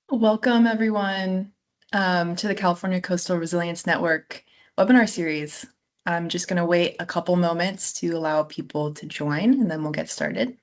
Welcome, everyone, to the California Coastal Resilience Network webinar series. I'm just going to wait a couple moments to allow people to join, and then we'll get started.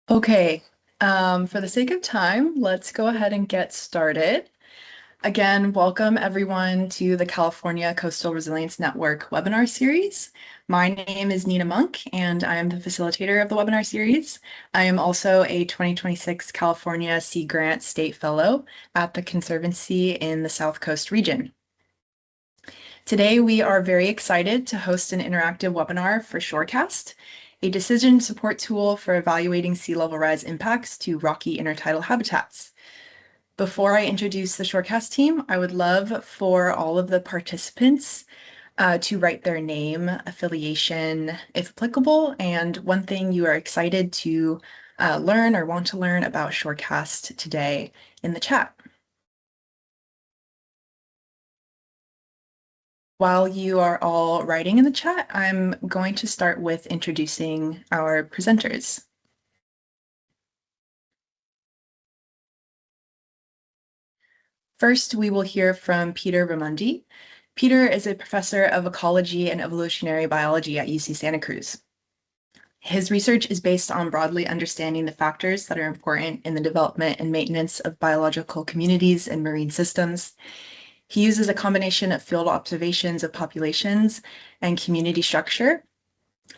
Okay, for the sake of time, let's go ahead and get started. Again, welcome everyone to the California Coastal Resilience Network webinar series. My name is Nina Monk, and I am the facilitator of the webinar series. I am also a 2026 California Sea Grant State Fellow at the Conservancy in the South Coast region. Today, we are very excited to host an interactive webinar for ShoreCast, a decision support tool for evaluating sea level rise impacts to rocky intertidal habitats. Before I introduce the ShoreCast team, I would love for all of the participants to write their name, affiliation, if applicable, and one thing you are excited to learn or want to learn about ShoreCast today in the chat. While you are all writing in the chat, I'm going to start with introducing our presenters. First, we will hear from Peter Ramundi. Peter is a professor of ecology and evolutionary biology at UC Santa Cruz. His research is based on broadly understanding the factors that are important in the development and maintenance of biological communities and marine systems. He uses a combination of field observations of populations and community structure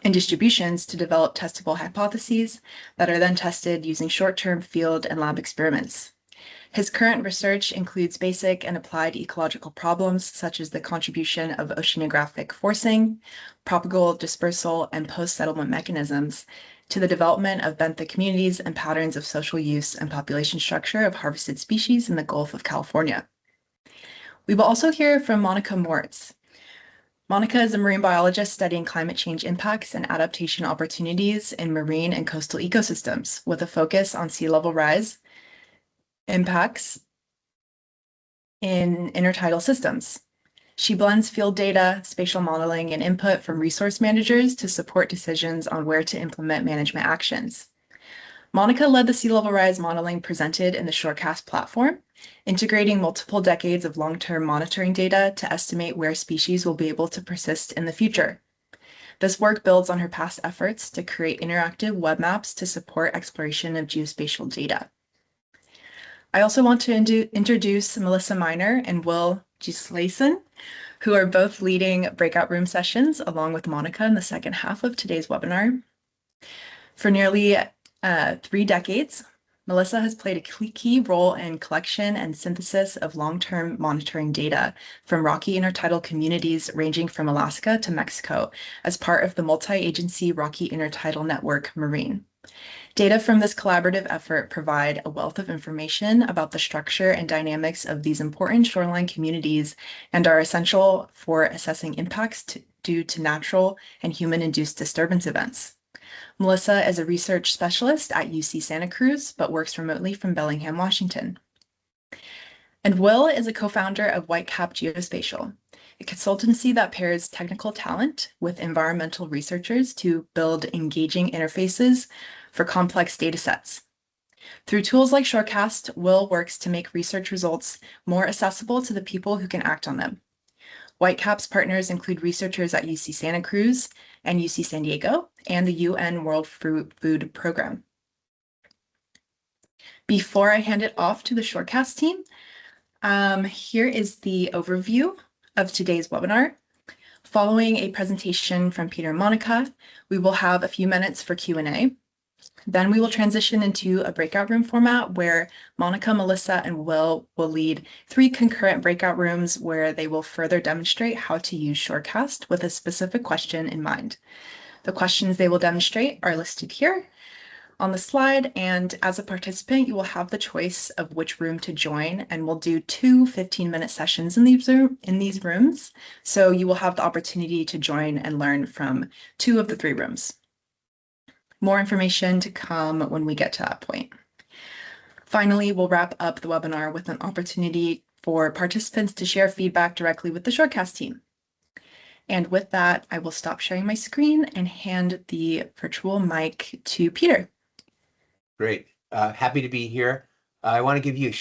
and distributions to develop testable hypotheses that are then tested using short-term field and lab experiments. His current research includes basic and applied ecological problems such as the contribution of oceanographic forcing, propagal dispersal, and post-settlement mechanisms to the development of benthic communities and patterns of social use and population structure of harvested species in the Gulf of California. We will also hear from Monica Moritz. Monica is a marine biologist studying climate change impacts and adaptation opportunities in marine and coastal ecosystems with a focus on sea level rise impacts in intertidal systems. She blends field data, spatial modeling, and input from resource managers to support decisions on where to implement management actions. Monica led the sea level rise modeling presented in the ShoreCast platform, integrating multiple decades of long-term monitoring data to estimate where species will be able to persist in the future. This work builds on her past efforts to create interactive web maps to support exploration of geospatial data. I also want to introduce Melissa Miner and Will Gislason, who are both leading breakout room sessions along with Monica in the second half of today's webinar. For nearly 3 decades, Melissa has played a key role in collection and synthesis of long-term monitoring data from rocky intertidal communities ranging from Alaska to Mexico as part of the multi-agency Rocky Intertidal Network Marine. Data from this collaborative effort provide a wealth of information about the structure and dynamics of these important shoreline communities and are essential for assessing impacts due to natural and human-induced disturbance events. Melissa is a research specialist at UC Santa Cruz, but works remotely from Bellingham, Washington. And Will is a co-founder of Whitecap Geospatial, a consultancy that pairs technical talent with environmental researchers to build engaging interfaces for complex data sets. Through tools like ShoreCast, Will works to make research results more accessible to the people who can act on them. Whitecap's partners include researchers at UC Santa Cruz and UC San Diego and the UN World Food Program. Before I hand it off to the ShoreCast team, here is the overview of today's webinar. Following a presentation from Peter and Monica, we will have a few minutes for Q&A. Then we will transition into a breakout room format where Monica, Melissa, and Will lead 3 concurrent breakout rooms where they will further demonstrate how to use ShoreCast with a specific question in mind. The questions they will demonstrate are listed here on the slide, and as a participant, you will have the choice of which room to join, and we'll do two 15-minute sessions in these rooms. So you will have the opportunity to join and learn from two of the three rooms. More information to come when we get to that point. Finally, we'll wrap up the webinar with an opportunity for participants to share feedback directly with the ShoreCast team. And with that, I will stop sharing my screen and hand the virtual mic to Peter. Great. Happy to be here. I want to give you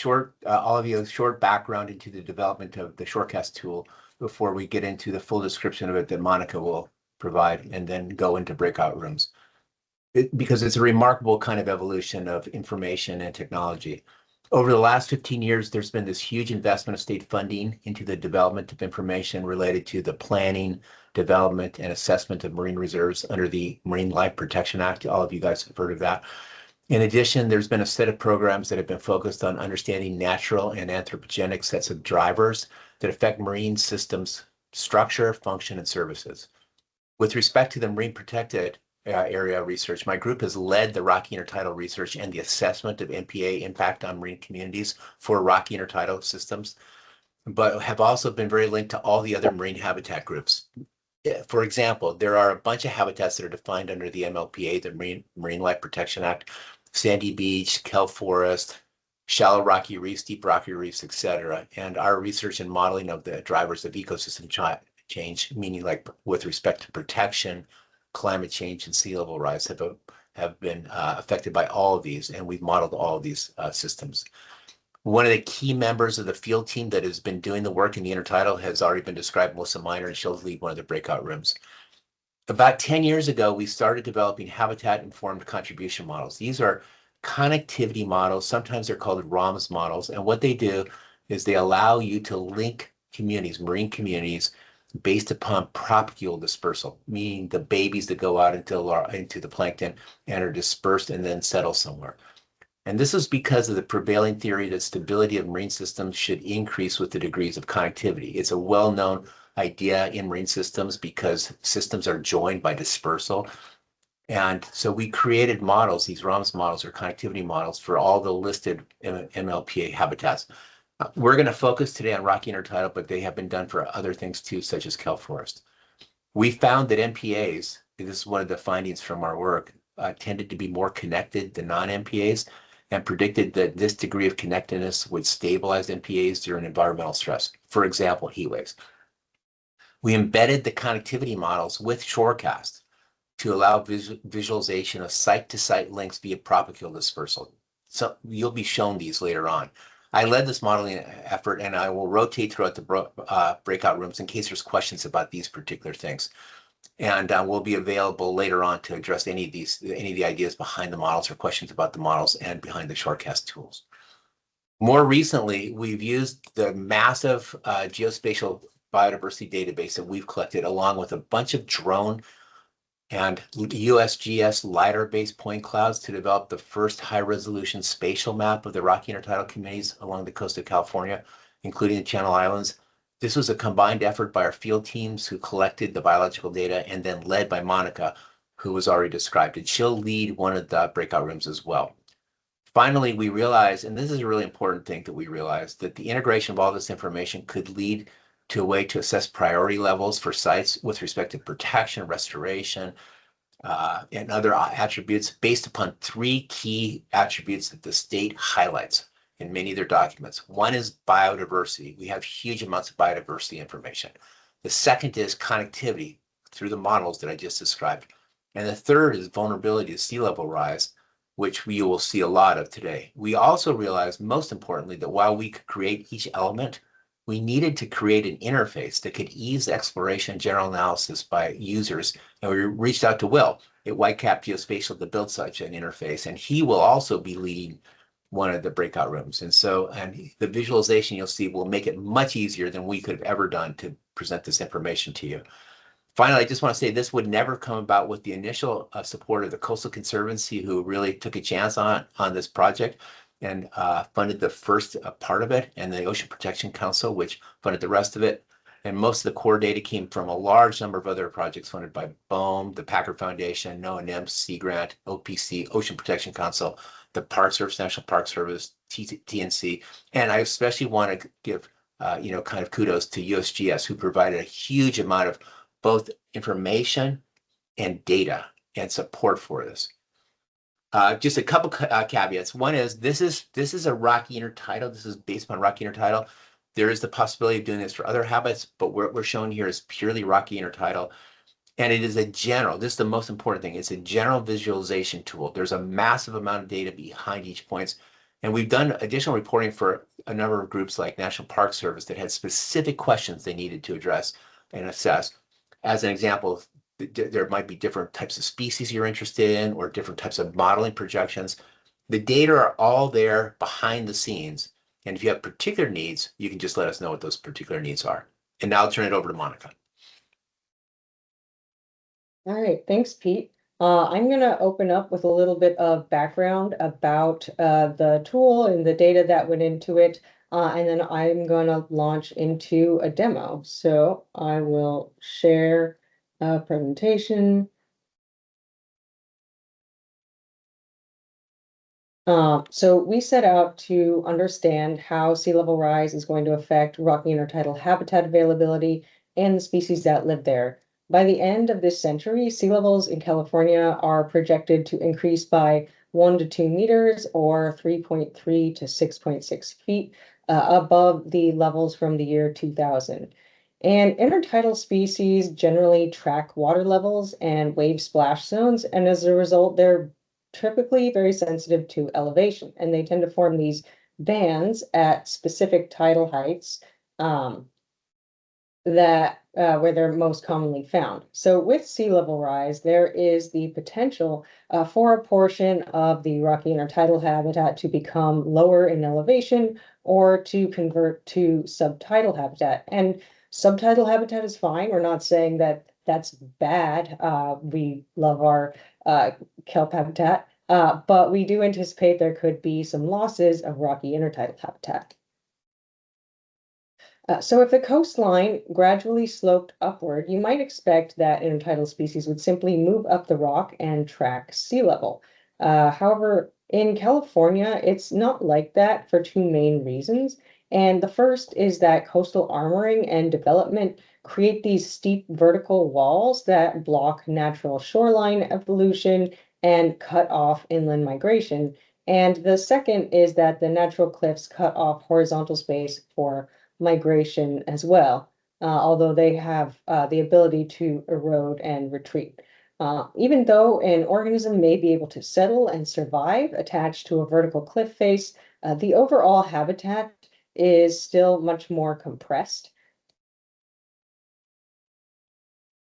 all of you a short background into the development of the ShoreCast tool before we get into the full description of it that Monica will provide and then go into breakout rooms. Because it's a remarkable kind of evolution of information and technology. Over the last 15 years, there's been this huge investment of state funding into the development of information related to the planning, development, and assessment of marine reserves under the Marine Life Protection Act. All of you guys have heard of that. In addition, there's been a set of programs that have been focused on understanding natural and anthropogenic sets of drivers that affect marine systems structure, function, and services. With respect to the marine protected area research, my group has led the rocky intertidal research and the assessment of MPA impact on marine communities for rocky intertidal systems, but have also been very linked to all the other marine habitat groups. For example, there are a bunch of habitats that are defined under the MLPA, the Marine Life Protection Act: sandy beach, kelp forest, shallow rocky reefs, deep rocky reefs, etc. And our research and modeling of the drivers of ecosystem change, meaning like with respect to protection, climate change, and sea level rise, have been affected by all of these, and we've modeled all of these systems. One of the key members of the field team that has been doing the work in the intertidal has already been described, Melissa Miner, and she'll lead one of the breakout rooms. About 10 years ago, we started developing habitat-informed contribution models. These are connectivity models. Sometimes they're called ROMS models. And what they do is they allow you to link communities, marine communities, based upon propagule dispersal, meaning the babies that go out into the plankton and are dispersed and then settle somewhere. And this is because of the prevailing theory that stability of marine systems should increase with the degrees of connectivity. It's a well-known idea in marine systems because systems are joined by dispersal. And so we created models, these ROMS models or connectivity models, for all the listed MLPA habitats. We're going to focus today on rocky intertidal, but they have been done for other things too, such as kelp forest. We found that MPAs, this is one of the findings from our work, tended to be more connected than non-MPAs, and predicted that this degree of connectedness would stabilize MPAs during environmental stress, for example, heat waves. We embedded the connectivity models with ShoreCast to allow visualization of site-to-site links via propagule dispersal. So you'll be shown these later on. I led this modeling effort, and I will rotate throughout the breakout rooms in case there's questions about these particular things. And we'll be available later on to address any of the ideas behind the models or questions about the models and behind the ShoreCast tools. More recently, we've used the massive geospatial biodiversity database that we've collected, along with a bunch of drone and USGS LiDAR-based point clouds, to develop the first high-resolution spatial map of the rocky intertidal communities along the coast of California, including the Channel Islands. This was a combined effort by our field teams who collected the biological data, and then led by Monica, who was already described, and she'll lead one of the breakout rooms as well. Finally, we realized, and this is a really important thing that we realized, that the integration of all this information could lead to a way to assess priority levels for sites with respect to protection, restoration, and other attributes based upon three key attributes that the state highlights in many of their documents. One is biodiversity. We have huge amounts of biodiversity information. The second is connectivity through the models that I just described. And the third is vulnerability to sea level rise, which we will see a lot of today. We also realized, most importantly, that while we could create each element, we needed to create an interface that could ease exploration and general analysis by users. And we reached out to Will at Whitecap Geospatial to build such an interface. And he will also be leading one of the breakout rooms. And the visualization you'll see will make it much easier than we could have ever done to present this information to you. Finally, I just want to say this would never come about with the initial support of the Coastal Conservancy, who really took a chance on this project and funded the first part of it, and the Ocean Protection Council, which funded the rest of it. And most of the core data came from a large number of other projects funded by BOEM, the Packard Foundation, NOAA, NIMS, Sea Grant, OPC, Ocean Protection Council, the Park Service, National Park Service, TNC. And I especially want to give kind of kudos to USGS, who provided a huge amount of both information and data and support for this. Just a couple caveats. One is this is a rocky intertidal. This is based on rocky intertidal. There is the possibility of doing this for other habits, but what we're showing here is purely rocky intertidal. And it is a general, this is the most important thing. It's a general visualization tool. There's a massive amount of data behind each point. And we've done additional reporting for a number of groups like National Park Service that had specific questions they needed to address and assess. As an example, there might be different types of species you're interested in or different types of modeling projections. The data are all there behind the scenes. And if you have particular needs, you can just let us know what those particular needs are. And now I'll turn it over to Monica. All right, thanks, Pete. I'm going to open up with a little bit of background about the tool and the data that went into it, and then I'm going to launch into a demo. So I will share a presentation. So we set out to understand how sea level rise is going to affect rocky intertidal habitat availability and the species that live there. By the end of this century, sea levels in California are projected to increase by 1 to 2 meters or 3.3 to 6.6 feet above the levels from the year 2000. And intertidal species generally track water levels and wave splash zones, and as a result, they're typically very sensitive to elevation, and they tend to form these bands at specific tidal heights that where they're most commonly found. So with sea level rise, there is the potential for a portion of the rocky intertidal habitat to become lower in elevation or to convert to subtidal habitat. And subtidal habitat is fine. We're not saying that that's bad. We love our kelp habitat, but we do anticipate there could be some losses of rocky intertidal habitat. So if the coastline gradually sloped upward, you might expect that intertidal species would simply move up the rock and track sea level. However, in California, it's not like that for two main reasons. And the first is that coastal armoring and development create these steep vertical walls that block natural shoreline evolution and cut off inland migration. And the second is that the natural cliffs cut off horizontal space for migration as well, although they have the ability to erode and retreat. Even though an organism may be able to settle and survive attached to a vertical cliff face, the overall habitat is still much more compressed.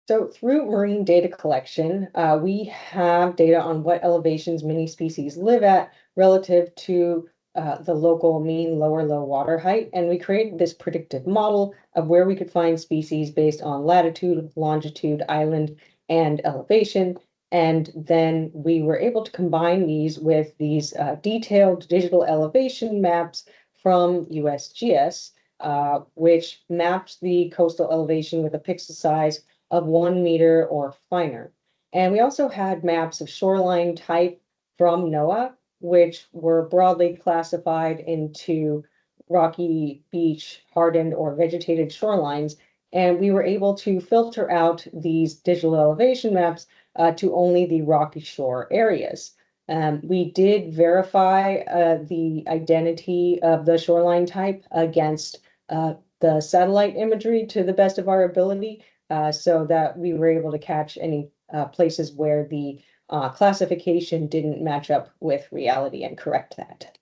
So through marine data collection, we have data on what elevations many species live at relative to the local mean lower low water height. And we created this predictive model of where we could find species based on latitude, longitude, island, and elevation. And then we were able to combine these with these detailed digital elevation maps from USGS, which maps the coastal elevation with a pixel size of 1 meter or finer. And we also had maps of shoreline type from NOAA, which were broadly classified into rocky beach, hardened, or vegetated shorelines. And we were able to filter out these digital elevation maps to only the rocky shore areas. We did verify the identity of the shoreline type against the satellite imagery to the best of our ability, so that we were able to catch any places where the classification didn't match up with reality and correct that.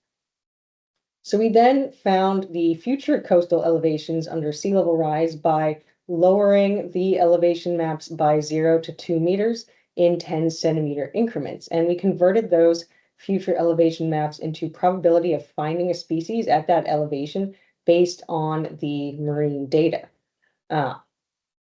So we then found the future coastal elevations under sea level rise by lowering the elevation maps by 0 to 2 meters in 10 centimeter increments. And we converted those future elevation maps into probability of finding a species at that elevation based on the marine data.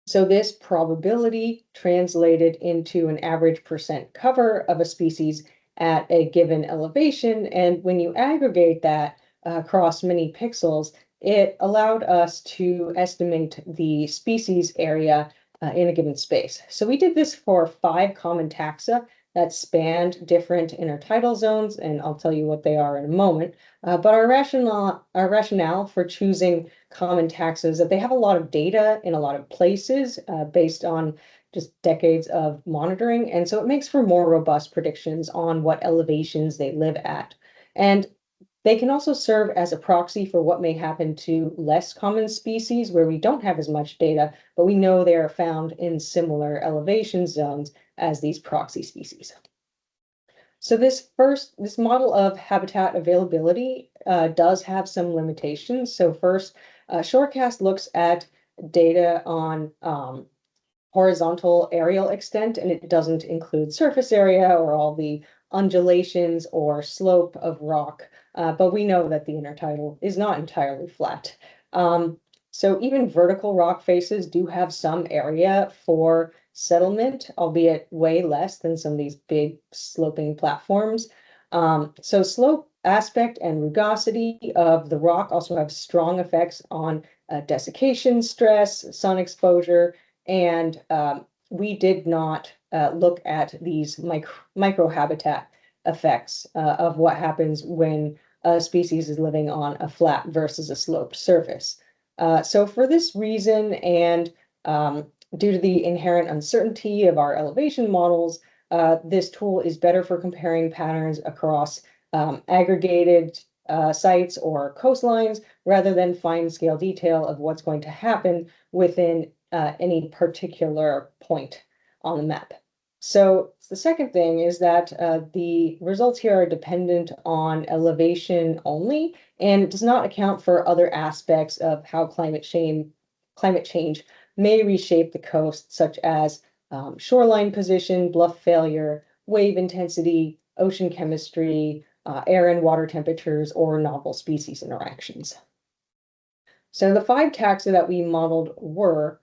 So this probability translated into an average percent cover of a species at a given elevation. And when you aggregate that across many pixels, it allowed us to estimate the species area in a given space. So we did this for 5 common taxa that spanned different intertidal zones, and I'll tell you what they are in a moment. But our rationale for choosing common taxa is that they have a lot of data in a lot of places based on just decades of monitoring. And so it makes for more robust predictions on what elevations they live at. And they can also serve as a proxy for what may happen to less common species where we don't have as much data, but we know they are found in similar elevation zones as these proxy species. So this model of habitat availability does have some limitations. So first, ShoreCast looks at data on horizontal aerial extent, and it doesn't include surface area or all the undulations or slope of rock. But we know that the intertidal is not entirely flat. So even vertical rock faces do have some area for settlement, albeit way less than some of these big sloping platforms. So slope aspect and rugosity of the rock also have strong effects on desiccation stress, sun exposure, and we did not look at these microhabitat effects of what happens when a species is living on a flat versus a sloped surface. So for this reason, and due to the inherent uncertainty of our elevation models, this tool is better for comparing patterns across aggregated sites or coastlines rather than fine scale detail of what's going to happen within any particular point on the map. So the second thing is that the results here are dependent on elevation only, and it does not account for other aspects of how climate change may reshape the coast, such as shoreline position, bluff failure, wave intensity, ocean chemistry, air and water temperatures, or novel species interactions. So the 5 taxa that we modeled were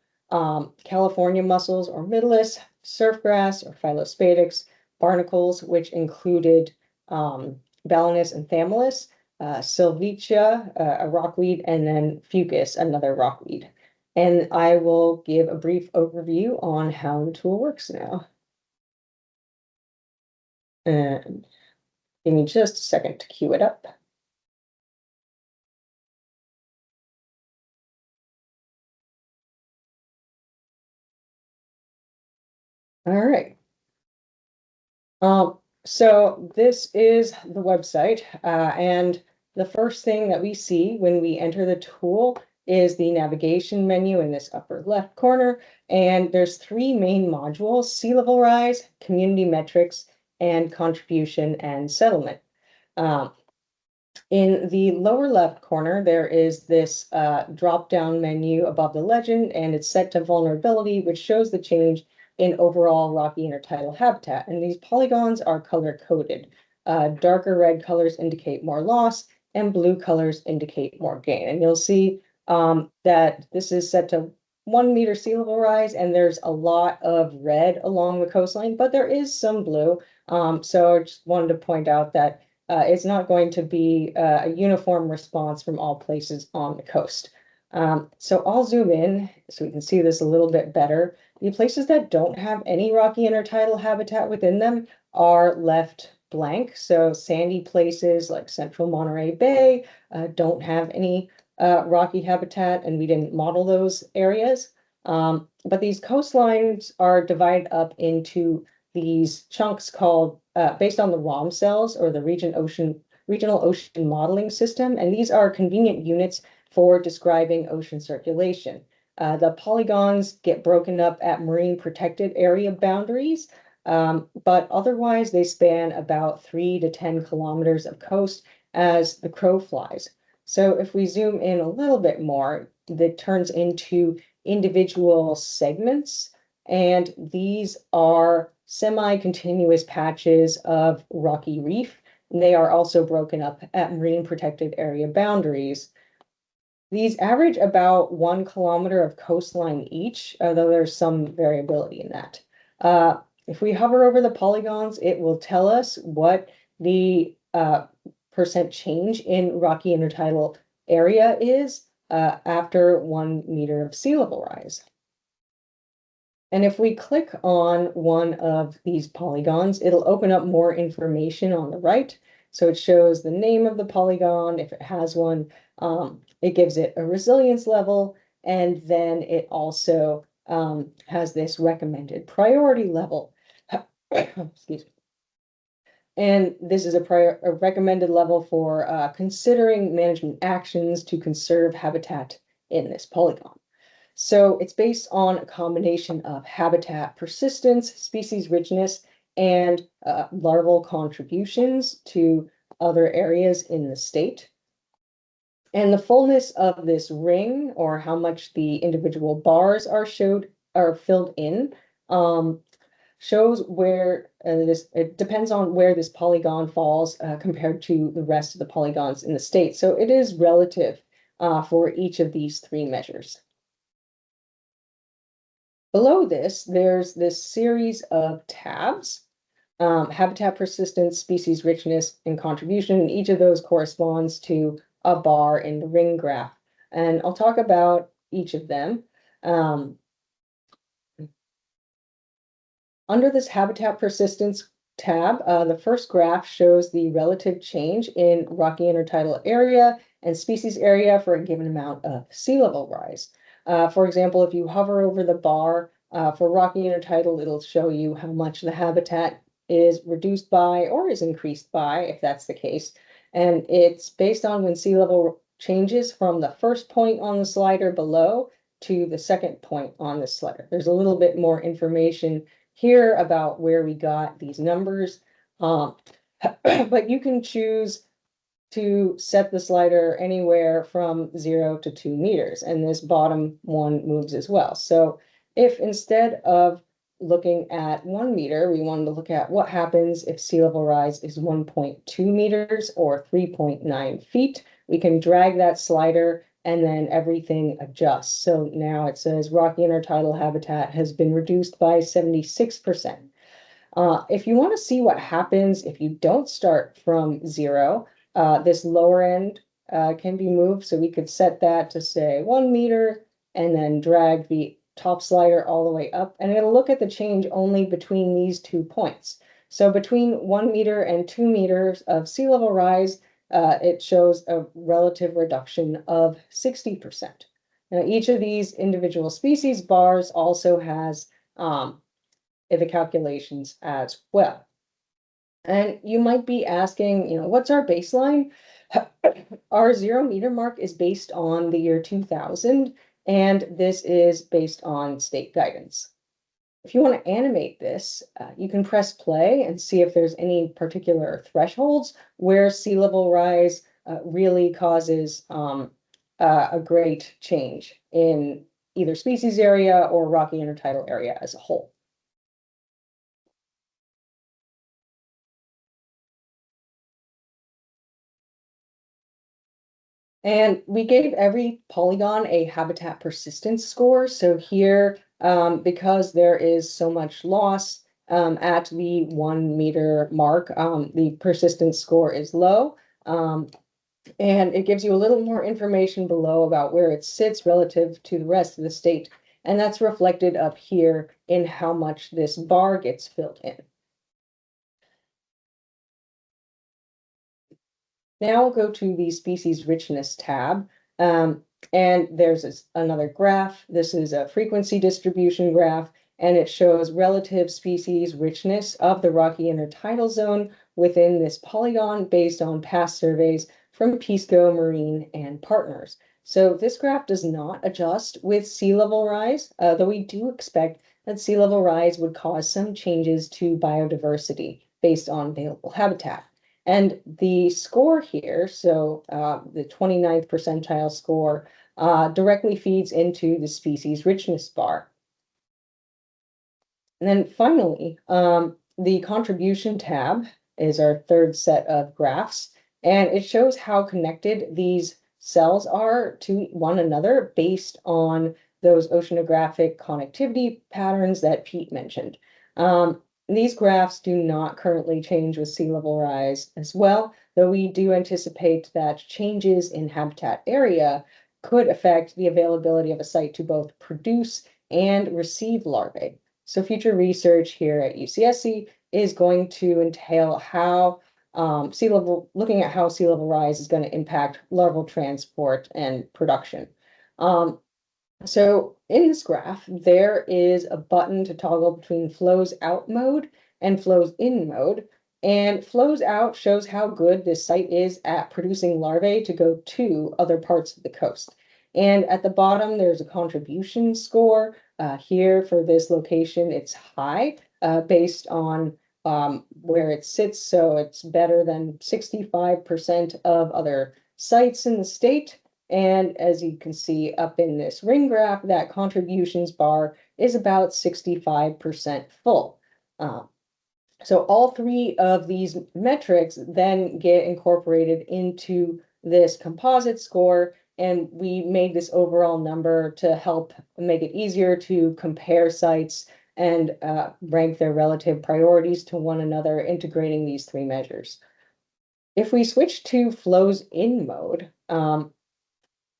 California mussels or middleus, surfgrass or Phyllospadix, barnacles, which included Balanus and Thamylus, Sylvicia, a rockweed, and then Fucus, another rockweed. And I will give a brief overview on how the tool works now. And give me just a second to queue it up. All right. So this is the website, and the first thing that we see when we enter the tool is the navigation menu in this upper left corner, and there's 3 main modules: sea level rise, community metrics, and contribution and settlement. In the lower left corner, there is this drop-down menu above the legend, and it's set to vulnerability, which shows the change in overall rocky intertidal habitat. And these polygons are color-coded. Darker red colors indicate more loss, and blue colors indicate more gain. And you'll see that this is set to 1 meter sea level rise, and there's a lot of red along the coastline, but there is some blue. So I just wanted to point out that it's not going to be a uniform response from all places on the coast. So I'll zoom in so we can see this a little bit better. The places that don't have any rocky intertidal habitat within them are left blank. So sandy places like central Monterey Bay don't have any rocky habitat, and we didn't model those areas. But these coastlines are divided up into these chunks called, based on the ROM cells or the regional ocean modeling system. And these are convenient units for describing ocean circulation. The polygons get broken up at marine protected area boundaries, but otherwise they span about 3 to 10 kilometers of coast as the crow flies. So if we zoom in a little bit more, that turns into individual segments, and these are semi-continuous patches of rocky reef. And they are also broken up at marine protected area boundaries. These average about 1 kilometer of coastline each, although there's some variability in that. If we hover over the polygons, it will tell us what the percent change in rocky intertidal area is after 1 meter of sea level rise. And if we click on one of these polygons, it'll open up more information on the right. So it shows the name of the polygon, if it has one. It gives it a resilience level, and then it also has this recommended priority level. Excuse me. And this is a recommended level for considering management actions to conserve habitat in this polygon. So it's based on a combination of habitat persistence, species richness, and larval contributions to other areas in the state. And the fullness of this ring, or how much the individual bars are filled in, shows where it depends on where this polygon falls compared to the rest of the polygons in the state. So it is relative for each of these three measures. Below this, there's this series of tabs, habitat persistence, species richness, and contribution. And each of those corresponds to a bar in the ring graph. And I'll talk about each of them. Under this habitat persistence tab, the first graph shows the relative change in rocky intertidal area and species area for a given amount of sea level rise. For example, if you hover over the bar for rocky intertidal, it'll show you how much the habitat is reduced by or is increased by, if that's the case. And it's based on when sea level changes from the first point on the slider below to the second point on the slider. There's a little bit more information here about where we got these numbers. But you can choose to set the slider anywhere from 0 to 2 meters, and this bottom one moves as well. So if instead of looking at 1 meter, we wanted to look at what happens if sea level rise is 1.2 meters or 3.9 feet, we can drag that slider and then everything adjusts. So now it says rocky intertidal habitat has been reduced by 76%. If you want to see what happens if you don't start from 0, this lower end can be moved. So we could set that to say 1 meter and then drag the top slider all the way up, and it'll look at the change only between these 2 points. So between 1 meter and 2 meters of sea level rise, it shows a relative reduction of 60%. Now, each of these individual species bars also has the calculations as well. And you might be asking, what's our baseline? Our 0 meter mark is based on the year 2000, and this is based on state guidance. If you want to animate this, you can press play and see if there's any particular thresholds where sea level rise really causes a great change in either species area or rocky intertidal area as a whole. And we gave every polygon a habitat persistence score. So here, because there is so much loss at the 1 meter mark, the persistence score is low. And it gives you a little more information below about where it sits relative to the rest of the state. And that's reflected up here in how much this bar gets filled in. Now we'll go to the species richness tab. And there's another graph. This is a frequency distribution graph, and it shows relative species richness of the rocky intertidal zone within this polygon based on past surveys from Pisco, Marine, and partners. So this graph does not adjust with sea level rise, though we do expect that sea level rise would cause some changes to biodiversity based on available habitat. And the score here, so the 29th percentile score, directly feeds into the species richness bar. And then finally, the contribution tab is our third set of graphs, and it shows how connected these cells are to one another based on those oceanographic connectivity patterns that Pete mentioned. These graphs do not currently change with sea level rise as well, though we do anticipate that changes in habitat area could affect the availability of a site to both produce and receive larvae. So future research here at UCSC is going to entail how looking at how sea level rise is going to impact larval transport and production. So in this graph, there is a button to toggle between flows out mode and flows in mode. And flows out shows how good this site is at producing larvae to go to other parts of the coast. And at the bottom, there's a contribution score. Here for this location, it's high based on where it sits. So it's better than 65% of other sites in the state. And as you can see up in this ring graph, that contributions bar is about 65% full. So all three of these metrics then get incorporated into this composite score, and we made this overall number to help make it easier to compare sites and rank their relative priorities to one another, integrating these three measures. If we switch to flows in mode,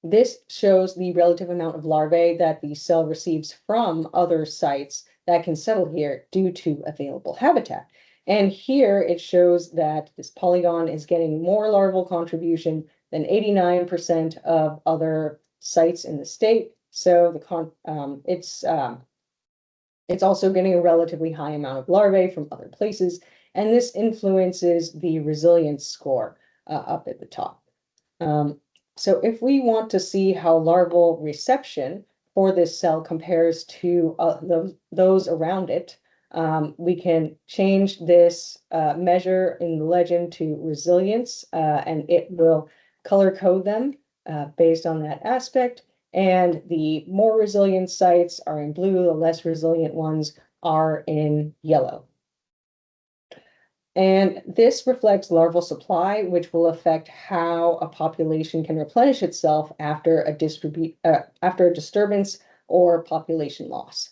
this shows the relative amount of larvae that the cell receives from other sites that can settle here due to available habitat. And here it shows that this polygon is getting more larval contribution than 89% of other sites in the state. So it's also getting a relatively high amount of larvae from other places, and this influences the resilience score up at the top. So if we want to see how larval reception for this cell compares to those around it, we can change this measure in the legend to resilience, and it will color code them based on that aspect. And the more resilient sites are in blue, the less resilient ones are in yellow. And this reflects larval supply, which will affect how a population can replenish itself after a disturbance or population loss.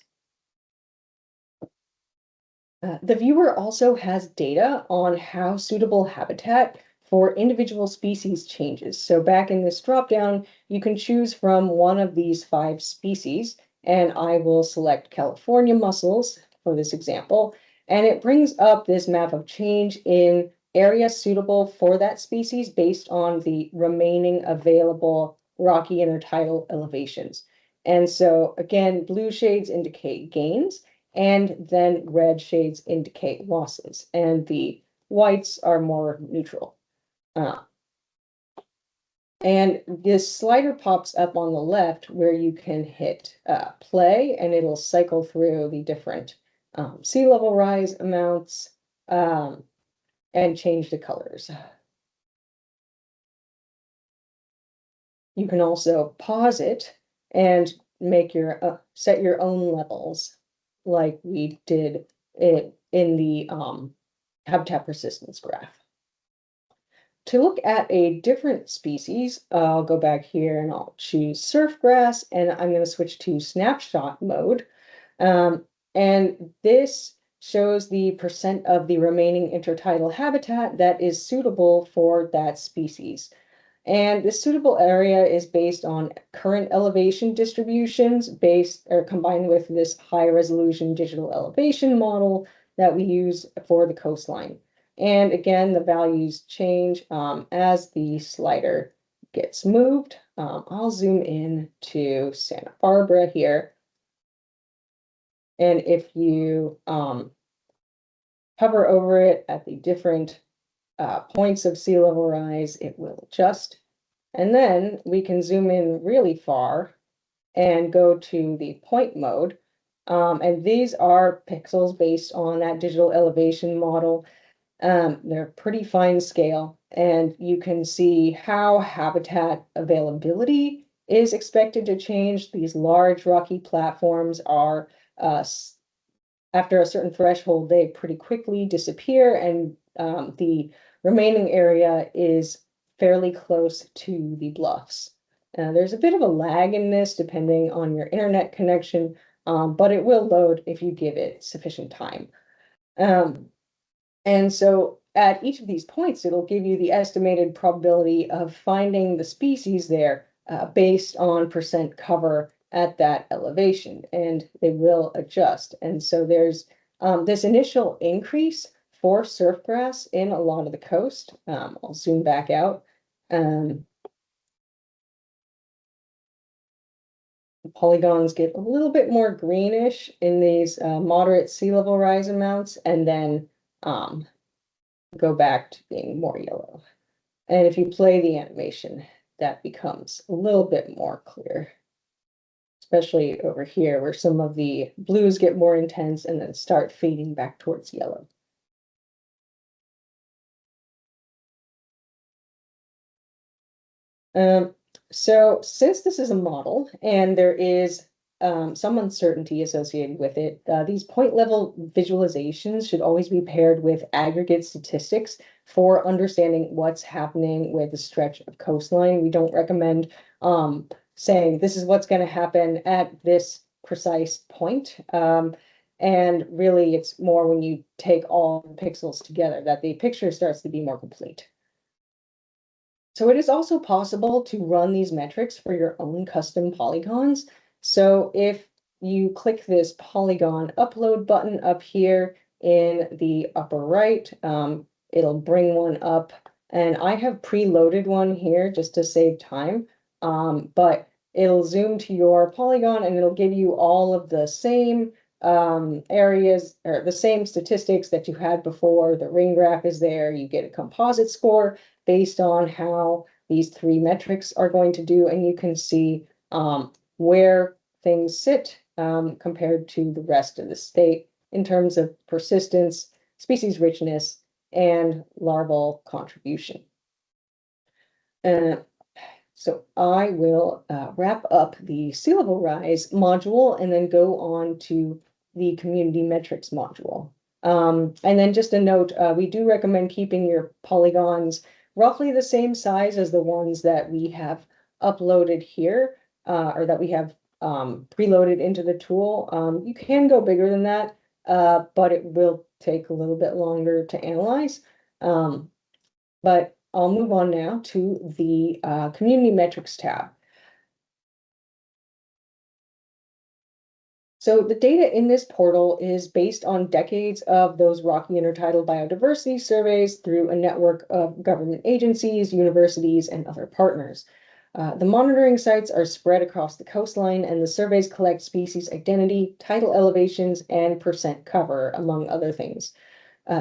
The viewer also has data on how suitable habitat for individual species changes. So back in this dropdown, you can choose from one of these 5 species, and I will select California mussels for this example. And it brings up this map of change in area suitable for that species based on the remaining available rocky intertidal elevations. And so again, blue shades indicate gains, and then red shades indicate losses, and the whites are more neutral. And this slider pops up on the left where you can hit play, and it'll cycle through the different sea level rise amounts and change the colors. You can also pause it and make your set your own levels, like we did it in the habitat persistence graph. To look at a different species, I'll go back here and I'll choose surfgrass, and I'm going to switch to snapshot mode. And this shows the percent of the remaining intertidal habitat that is suitable for that species. And this suitable area is based on current elevation distributions combined with this high resolution digital elevation model that we use for the coastline. And again, the values change as the slider gets moved. I'll zoom in to Santa Barbara here. And if you hover over it at the different points of sea level rise, it will adjust. And then we can zoom in really far and go to the point mode. And these are pixels based on that digital elevation model. They're pretty fine scale, and you can see how habitat availability is expected to change. These large rocky platforms are, after a certain threshold, they pretty quickly disappear, and the remaining area is fairly close to the bluffs. There's a bit of a lag in this depending on your internet connection, but it will load if you give it sufficient time. And so at each of these points, it'll give you the estimated probability of finding the species there based on percent cover at that elevation, and they will adjust. And so there's this initial increase for surfgrass in a lot of the coast. I'll zoom back out. The polygons get a little bit more greenish in these moderate sea level rise amounts, and then go back to being more yellow. And if you play the animation, that becomes a little bit more clear, especially over here where some of the blues get more intense and then start fading back towards yellow. So since this is a model and there is some uncertainty associated with it, these point level visualizations should always be paired with aggregate statistics for understanding what's happening with a stretch of coastline. We don't recommend saying this is what's going to happen at this precise point. And really, it's more when you take all the pixels together that the picture starts to be more complete. So it is also possible to run these metrics for your own custom polygons. So if you click this polygon upload button up here in the upper right, it'll bring one up. And I have preloaded one here just to save time, but it'll zoom to your polygon and it'll give you all of the same areas or the same statistics that you had before. The ring graph is there. You get a composite score based on how these three metrics are going to do, and you can see where things sit compared to the rest of the state in terms of persistence, species richness, and larval contribution. So I will wrap up the sea level rise module and then go on to the community metrics module. And then just a note, we do recommend keeping your polygons roughly the same size as the ones that we have uploaded here, or that we have preloaded into the tool. You can go bigger than that, but it will take a little bit longer to analyze. But I'll move on now to the community metrics tab. So the data in this portal is based on decades of those rocky intertidal biodiversity surveys through a network of government agencies, universities, and other partners. The monitoring sites are spread across the coastline, and the surveys collect species identity, tidal elevations, and percent cover, among other things.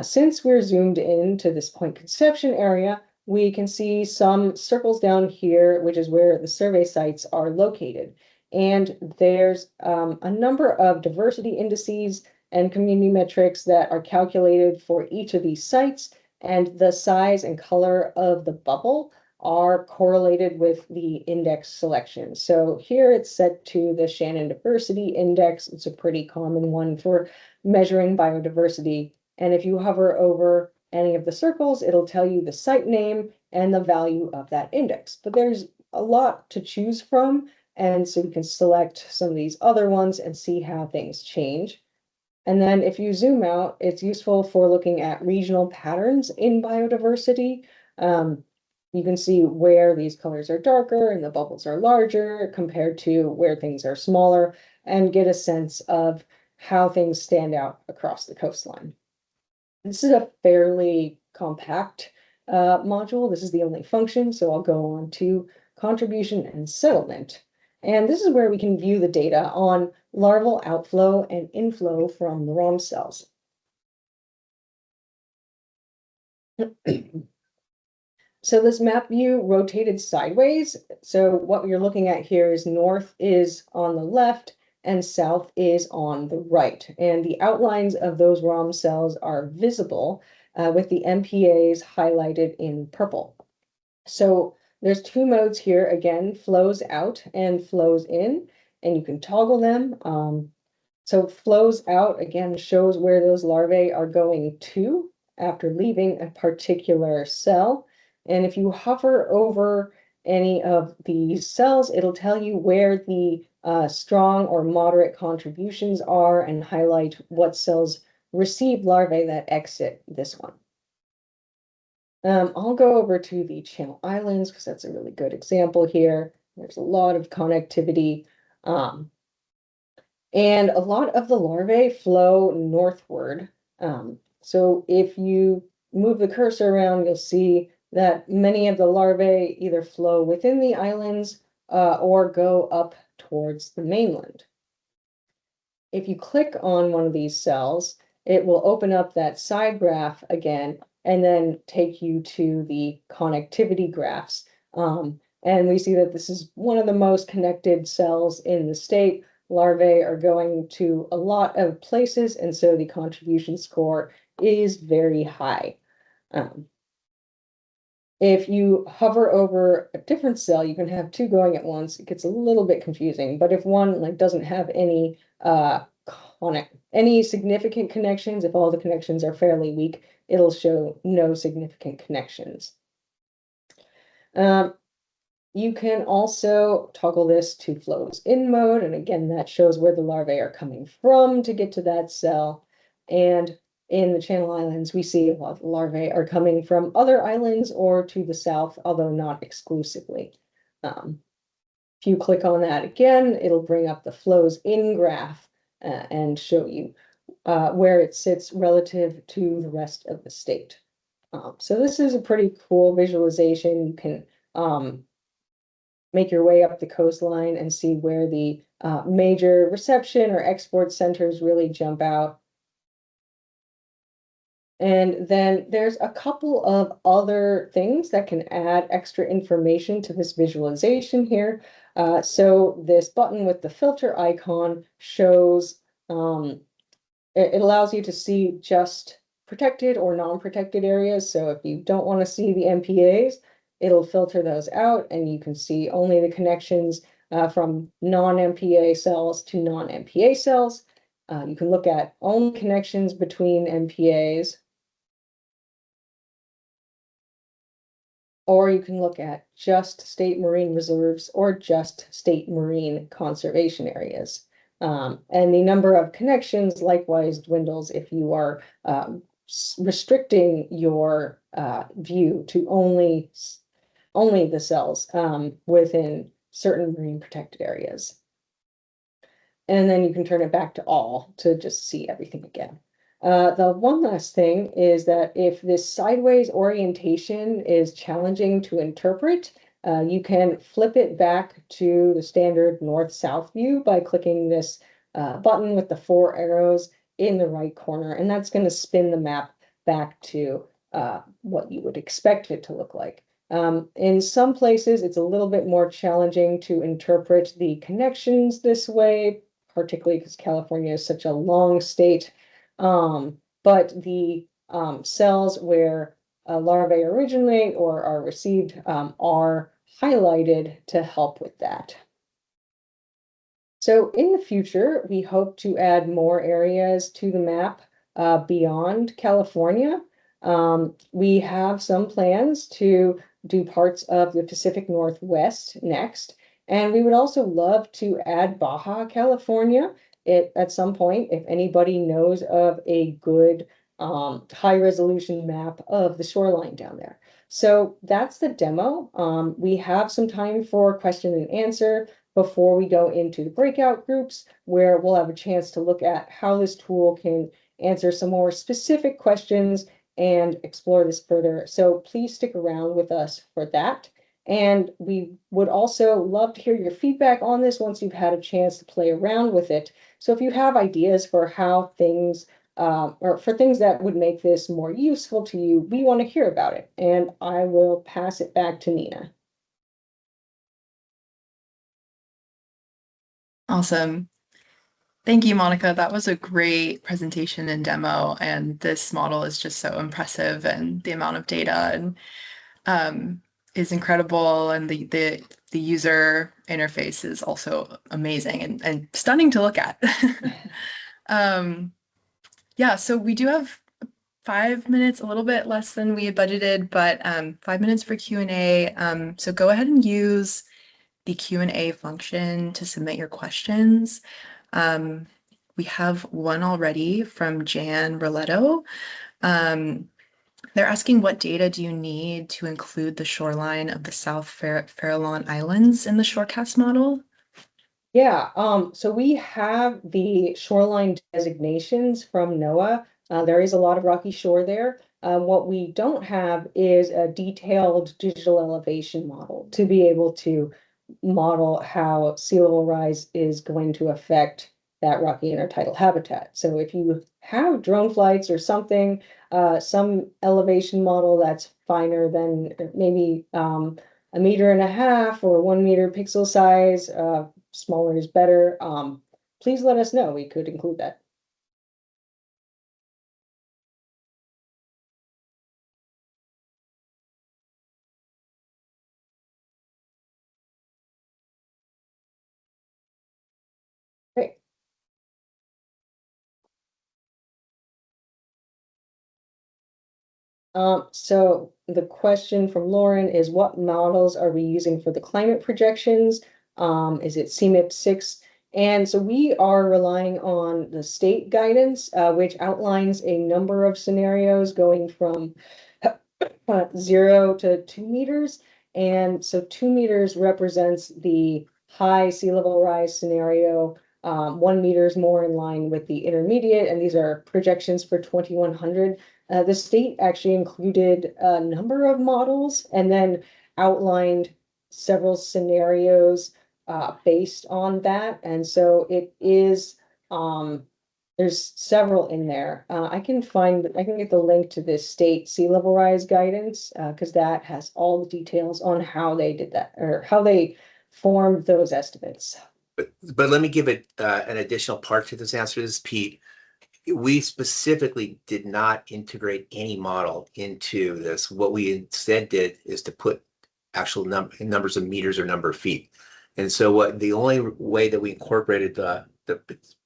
Since we're zoomed in to this point conception area, we can see some circles down here, which is where the survey sites are located. And there's a number of diversity indices and community metrics that are calculated for each of these sites, and the size and color of the bubble are correlated with the index selection. So here it's set to the Shannon Diversity Index. It's a pretty common one for measuring biodiversity. And if you hover over any of the circles, it'll tell you the site name and the value of that index. But there's a lot to choose from. And so you can select some of these other ones and see how things change. And then if you zoom out, it's useful for looking at regional patterns in biodiversity. You can see where these colors are darker and the bubbles are larger compared to where things are smaller, and get a sense of how things stand out across the coastline. This is a fairly compact module. This is the only function, so I'll go on to contribution and settlement. And this is where we can view the data on larval outflow and inflow from the ROM cells. So this map view rotated sideways. So what you're looking at here is north is on the left and south is on the right. And the outlines of those ROM cells are visible with the MPAs highlighted in purple. So there's two modes here, again, flows out and flows in, and you can toggle them. So flows out, again, shows where those larvae are going to after leaving a particular cell. And if you hover over any of these cells, it'll tell you where the strong or moderate contributions are and highlight what cells receive larvae that exit this one. I'll go over to the Channel Islands because that's a really good example here. There's a lot of connectivity. And a lot of the larvae flow northward. So if you move the cursor around, you'll see that many of the larvae either flow within the islands or go up towards the mainland. If you click on one of these cells, it will open up that side graph again and then take you to the connectivity graphs. And we see that this is one of the most connected cells in the state. Larvae are going to a lot of places, and so the contribution score is very high. If you hover over a different cell, you can have two going at once. It gets a little bit confusing, but if one doesn't have any significant connections, if all the connections are fairly weak, it'll show no significant connections. You can also toggle this to flows in mode, and again, that shows where the larvae are coming from to get to that cell. And in the Channel Islands, we see a lot of larvae are coming from other islands or to the south, although not exclusively. If you click on that again, it'll bring up the flows in graph and show you where it sits relative to the rest of the state. So this is a pretty cool visualization. You can make your way up the coastline and see where the major reception or export centers really jump out. And then there's a couple of other things that can add extra information to this visualization here. So this button with the filter icon shows, it allows you to see just protected or non-protected areas. So if you don't want to see the MPAs, it'll filter those out and you can see only the connections from non-MPA cells to non-MPA cells. You can look at only connections between MPAs, or you can look at just state marine reserves or just state marine conservation areas. And the number of connections likewise dwindles if you are restricting your view to only the cells within certain marine protected areas. And then you can turn it back to all to just see everything again. The one last thing is that if this sideways orientation is challenging to interpret, you can flip it back to the standard north-south view by clicking this button with the 4 arrows in the right corner, and that's going to spin the map back to what you would expect it to look like. In some places, it's a little bit more challenging to interpret the connections this way, particularly because California is such a long state. But the cells where larvae originate or are received are highlighted to help with that. So in the future, we hope to add more areas to the map beyond California. We have some plans to do parts of the Pacific Northwest next, and we would also love to add Baja California at some point, if anybody knows of a good high resolution map of the shoreline down there. So that's the demo. We have some time for question and answer before we go into the breakout groups, where we'll have a chance to look at how this tool can answer some more specific questions and explore this further. So please stick around with us for that. And we would also love to hear your feedback on this once you've had a chance to play around with it. So if you have ideas for how things, or for things that would make this more useful to you, we want to hear about it. And I will pass it back to Nina. Awesome. Thank you, Monica. That was a great presentation and demo, and this model is just so impressive, and the amount of data and is incredible, and the user interface is also amazing and stunning to look at. Yeah, so we do have 5 minutes, a little bit less than we had budgeted, but 5 minutes for Q&A. So go ahead and use the Q&A function to submit your questions. We have one already from Jan Roletto. They're asking, what data do you need to include the shoreline of the South Farallon Islands in the ShoreCast model? Yeah, so we have the shoreline designations from NOAA. There is a lot of rocky shore there. What we don't have is a detailed digital elevation model to be able to model how sea level rise is going to affect that rocky intertidal habitat. So if you have drone flights or something, some elevation model that's finer than maybe 1.5 meters or 1 meter pixel size, smaller is better. Please let us know. We could include that. Great. So the question from Lauren is, what models are we using for the climate projections? Is it CMIP 6? And so we are relying on the state guidance, which outlines a number of scenarios going from 0 to 2 meters. And so 2 meters represents the high sea level rise scenario. 1 meter is more in line with the intermediate, and these are projections for 2100. The state actually included a number of models and then outlined several scenarios based on that. And so it is, there's several in there. I can get the link to this state sea level rise guidance because that has all the details on how they did that or how they formed those estimates. But let me give it an additional part to this answer. This is Pete. We specifically did not integrate any model into this. What we instead did is to put actual numbers of meters or number of feet. And so the only way that we incorporated the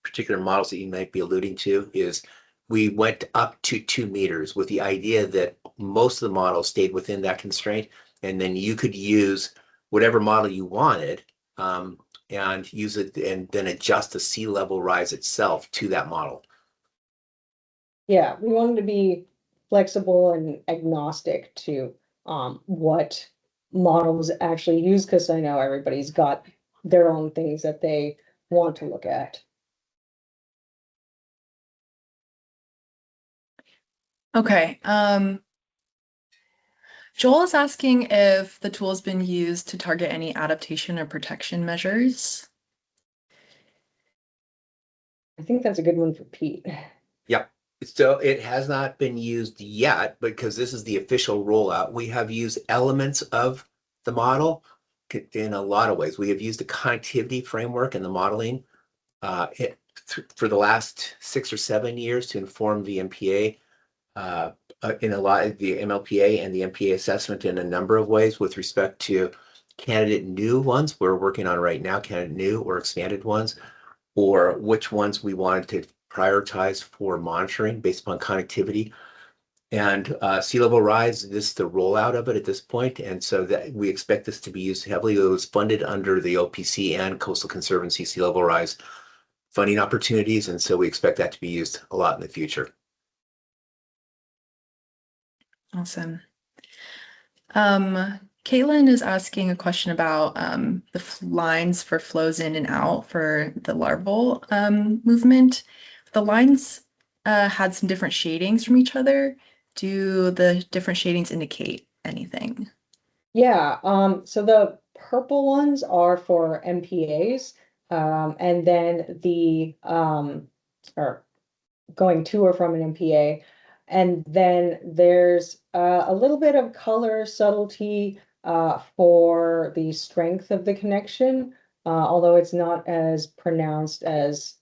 particular models that you might be alluding to is we went up to 2 meters with the idea that most of the models stayed within that constraint. And then you could use whatever model you wanted and use it and then adjust the sea level rise itself to that model. Yeah, we wanted to be flexible and agnostic to what models actually use, because I know everybody's got their own things that they want to look at. Okay. Joel is asking if the tool has been used to target any adaptation or protection measures. I think that's a good one for Pete. Yep. So it has not been used yet because this is the official rollout. We have used elements of the model in a lot of ways. We have used the connectivity framework and the modeling for the last 6 or 7 years to inform the MPA in a lot of the MLPA and the MPA assessment in a number of ways with respect to candidate new ones we're working on right now, candidate new or expanded ones, or which ones we wanted to prioritize for monitoring based upon connectivity. And sea level rise, this is the rollout of it at this point. And so that we expect this to be used heavily. It was funded under the OPC and Coastal Conservancy sea level rise funding opportunities. And so we expect that to be used a lot in the future. Awesome. Caitlin is asking a question about the lines for flows in and out for the larval movement. The lines had some different shadings from each other. Do the different shadings indicate anything? Yeah, so the purple ones are for MPAs, and then the or going to or from an MPA. And then there's a little bit of color subtlety for the strength of the connection, although it's not as pronounced as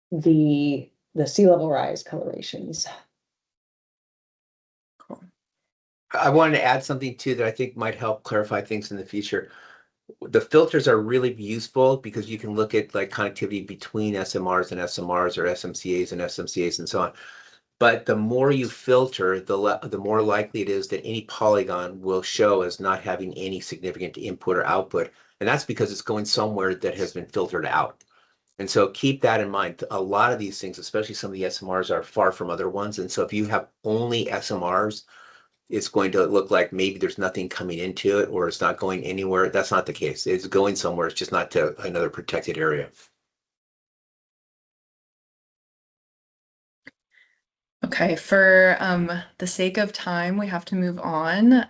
the sea level rise colorations. Cool. I wanted to add something too that I think might help clarify things in the future. The filters are really useful because you can look at like connectivity between SMRs and SMRs or SMCAs and SMCAs and so on. But the more you filter, the more likely it is that any polygon will show as not having any significant input or output. And that's because it's going somewhere that has been filtered out. And so keep that in mind. A lot of these things, especially some of the SMRs, are far from other ones. And so if you have only SMRs, it's going to look like maybe there's nothing coming into it or it's not going anywhere. That's not the case. It's going somewhere. It's just not to another protected area. Okay, for the sake of time, we have to move on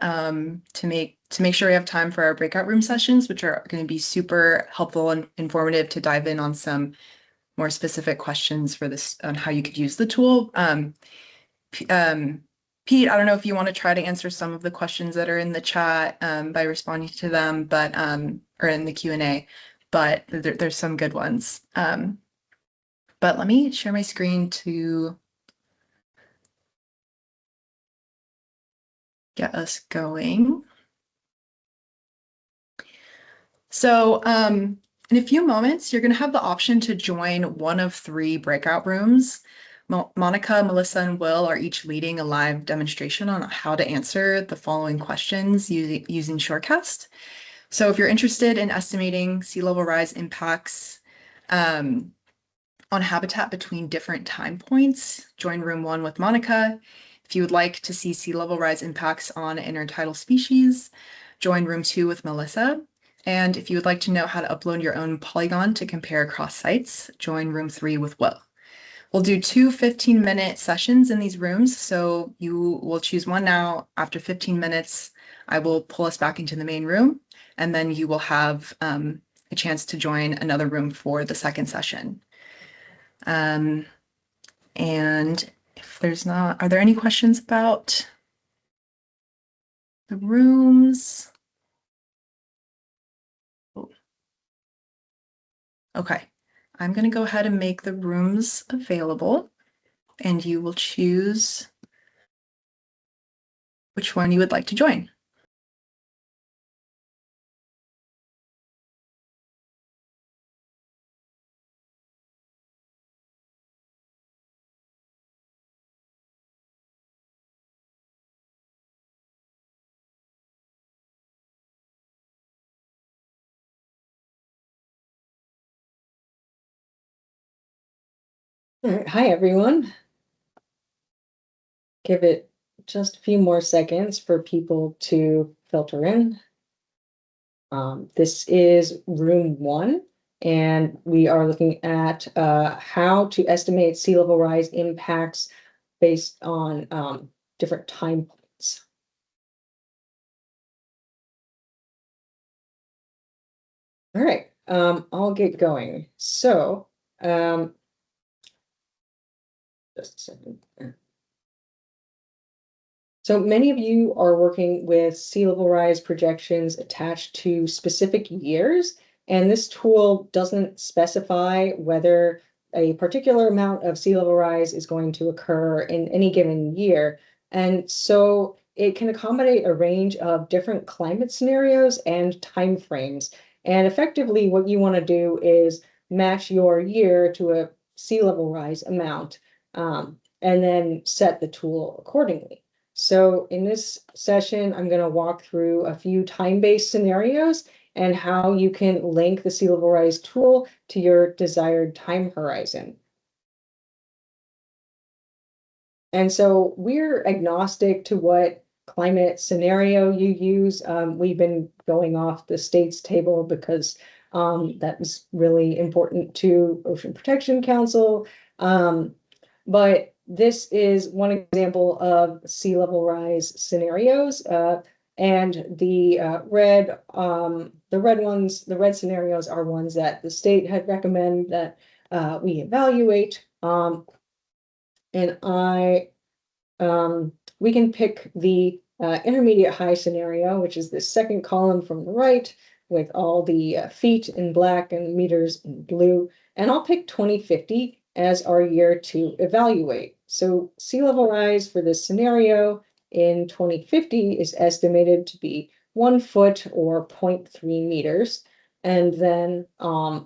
to make sure we have time for our breakout room sessions, which are going to be super helpful and informative to dive in on some more specific questions for this on how you could use the tool. Pete, I don't know if you want to try to answer some of the questions that are in the chat by responding to them, but or in the Q&A, but there's some good ones. But let me share my screen to get us going. So in a few moments, you're going to have the option to join one of 3 breakout rooms. Monica, Melissa, and Will are each leading a live demonstration on how to answer the following questions using ShoreCast. So if you're interested in estimating sea level rise impacts on habitat between different time points, join room 1 with Monica. If you would like to see sea level rise impacts on intertidal species, join room 2 with Melissa. And if you would like to know how to upload your own polygon to compare across sites, join room 3 with Will. We'll do 2 15-minute sessions in these rooms. So you will choose one now. After 15 minutes, I will pull us back into the main room, and then you will have a chance to join another room for the second session. And if there's not, are there any questions about the rooms? Okay, I'm going to go ahead and make the rooms available, and you will choose which one you would like to join. All right. Hi, everyone. Give it just a few more seconds for people to filter in. This is room 1, and we are looking at how to estimate sea level rise impacts based on different time points. All right, I'll get going. So, just a second. So many of you are working with sea level rise projections attached to specific years, and this tool doesn't specify whether a particular amount of sea level rise is going to occur in any given year. And so it can accommodate a range of different climate scenarios and timeframes. And effectively, what you want to do is match your year to a sea level rise amount, and then set the tool accordingly. So in this session, I'm going to walk through a few time-based scenarios and how you can link the sea level rise tool to your desired time horizon. And so we're agnostic to what climate scenario you use. We've been going off the states table because that was really important to Ocean Protection Council. But this is one example of sea level rise scenarios, and the red scenarios are ones that the state had recommended that we evaluate. And we can pick the intermediate high scenario, which is the second column from the right, with all the feet in black and meters in blue. And I'll pick 2050 as our year to evaluate. So sea level rise for this scenario in 2050 is estimated to be 1 foot or 0.3 meters. And then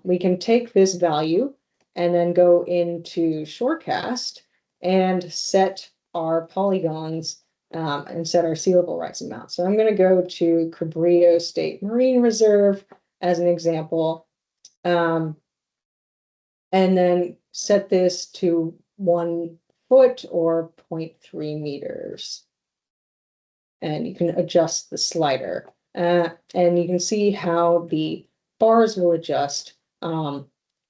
we can take this value and then go into ShoreCast and set our polygons and set our sea level rise amount. So I'm going to go to Cabrillo State Marine Reserve as an example. and then set this to 1 foot or 0.3 meters. And you can adjust the slider. And you can see how the bars will adjust.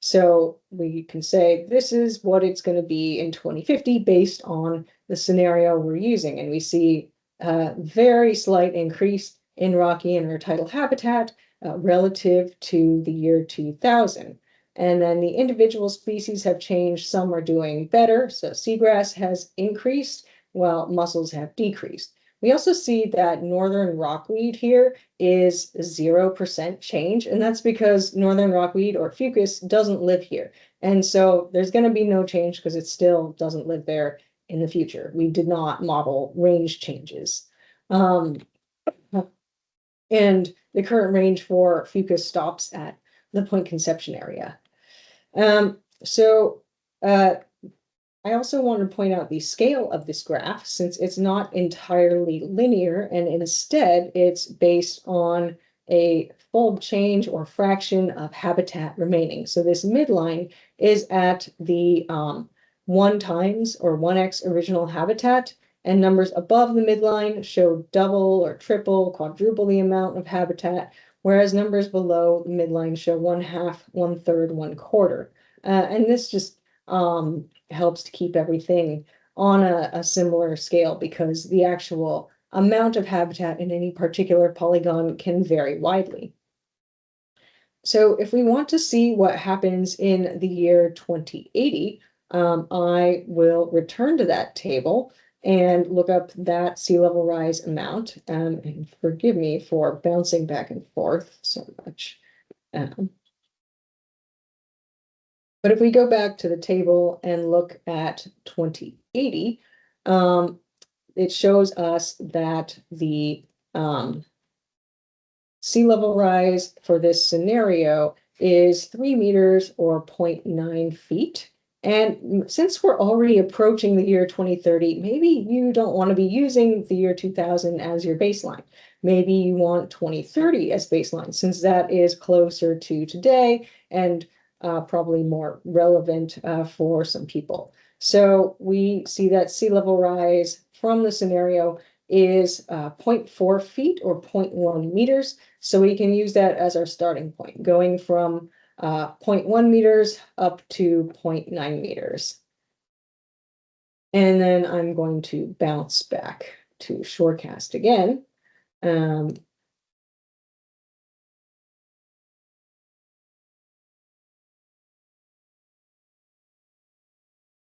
So we can say this is what it's going to be in 2050 based on the scenario we're using. And we see a very slight increase in rocky intertidal habitat relative to the year 2000. And then the individual species have changed. Some are doing better. So seagrass has increased while mussels have decreased. We also see that northern rockweed here is 0% change, and that's because northern rockweed or fucus doesn't live here. And so there's going to be no change because it still doesn't live there in the future. We did not model range changes. And the current range for fucus stops at the point conception area. So I also want to point out the scale of this graph, since it's not entirely linear, and instead it's based on a fold change or fraction of habitat remaining. So this midline is at the 1 times or 1x original habitat, and numbers above the midline show double or triple, quadruple the amount of habitat, whereas numbers below the midline show 1/2, 1/3, 1/4. And this just helps to keep everything on a similar scale, because the actual amount of habitat in any particular polygon can vary widely. So if we want to see what happens in the year 2080, I will return to that table and look up that sea level rise amount. And forgive me for bouncing back and forth so much. But if we go back to the table and look at 2080, it shows us that the sea level rise for this scenario is 3 meters or 0.9 feet. And since we're already approaching the year 2030, maybe you don't want to be using the year 2000 as your baseline. Maybe you want 2030 as baseline, since that is closer to today and probably more relevant for some people. So we see that sea level rise from the scenario is 0.4 feet or 0.1 meters. So we can use that as our starting point, going from 0.1 meters up to 0.9 meters. And then I'm going to bounce back to ShoreCast again.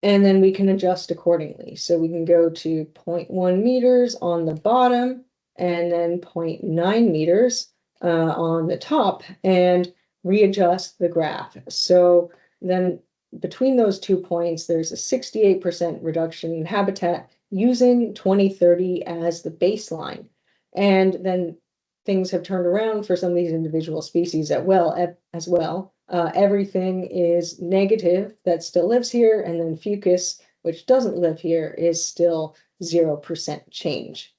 And then we can adjust accordingly. So we can go to 0.1 meters on the bottom and then 0.9 meters on the top, and readjust the graph. So then between those 2 points, there's a 68% reduction in habitat using 2030 as the baseline. And then things have turned around for some of these individual species as well. Everything is negative that still lives here, and then fucus, which doesn't live here, is still 0% change.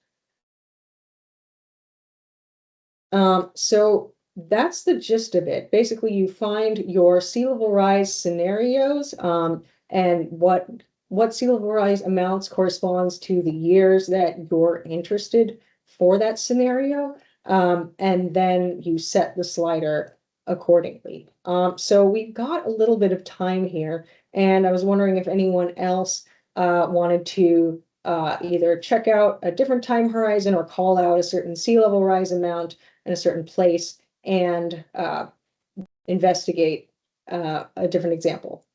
So that's the gist of it. Basically, you find your sea level rise scenarios, and what sea level rise amounts corresponds to the years that you're interested for that scenario, and then you set the slider accordingly. So we've got a little bit of time here, and I was wondering if anyone else wanted to either check out a different time horizon or call out a certain sea level rise amount in a certain place and investigate a different example.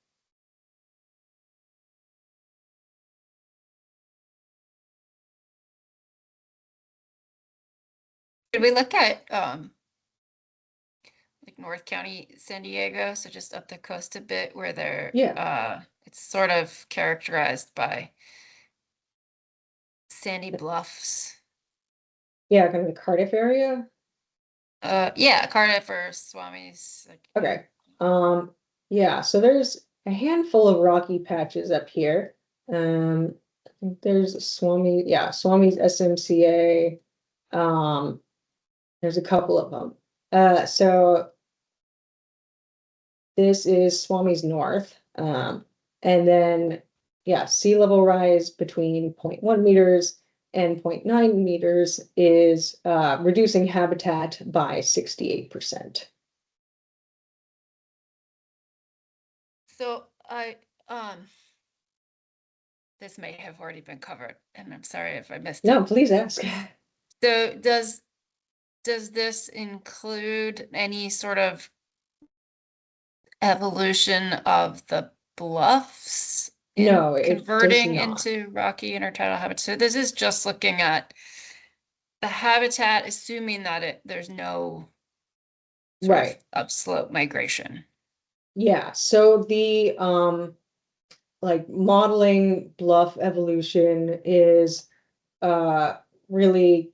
Did we look at like North County, San Diego, so just up the coast a bit, where they're it's sort of characterized by sandy bluffs. Yeah, kind of the Cardiff area. Yeah, Cardiff or Swami's. Okay. Yeah, so there's a handful of rocky patches up here. There's Swami's SMCA. There's a couple of them. So this is Swami's North. And then, yeah, sea level rise between 0.1 meters and 0.9 meters is reducing habitat by 68%. So this may have already been covered, and I'm sorry if I missed No, it. please ask. So does this include any sort of evolution of the bluffs in No, it does converting not. into rocky intertidal habitat? So this is just looking at the habitat, assuming that there's no sort of Right. upslope migration. Yeah, so the like modeling bluff evolution is really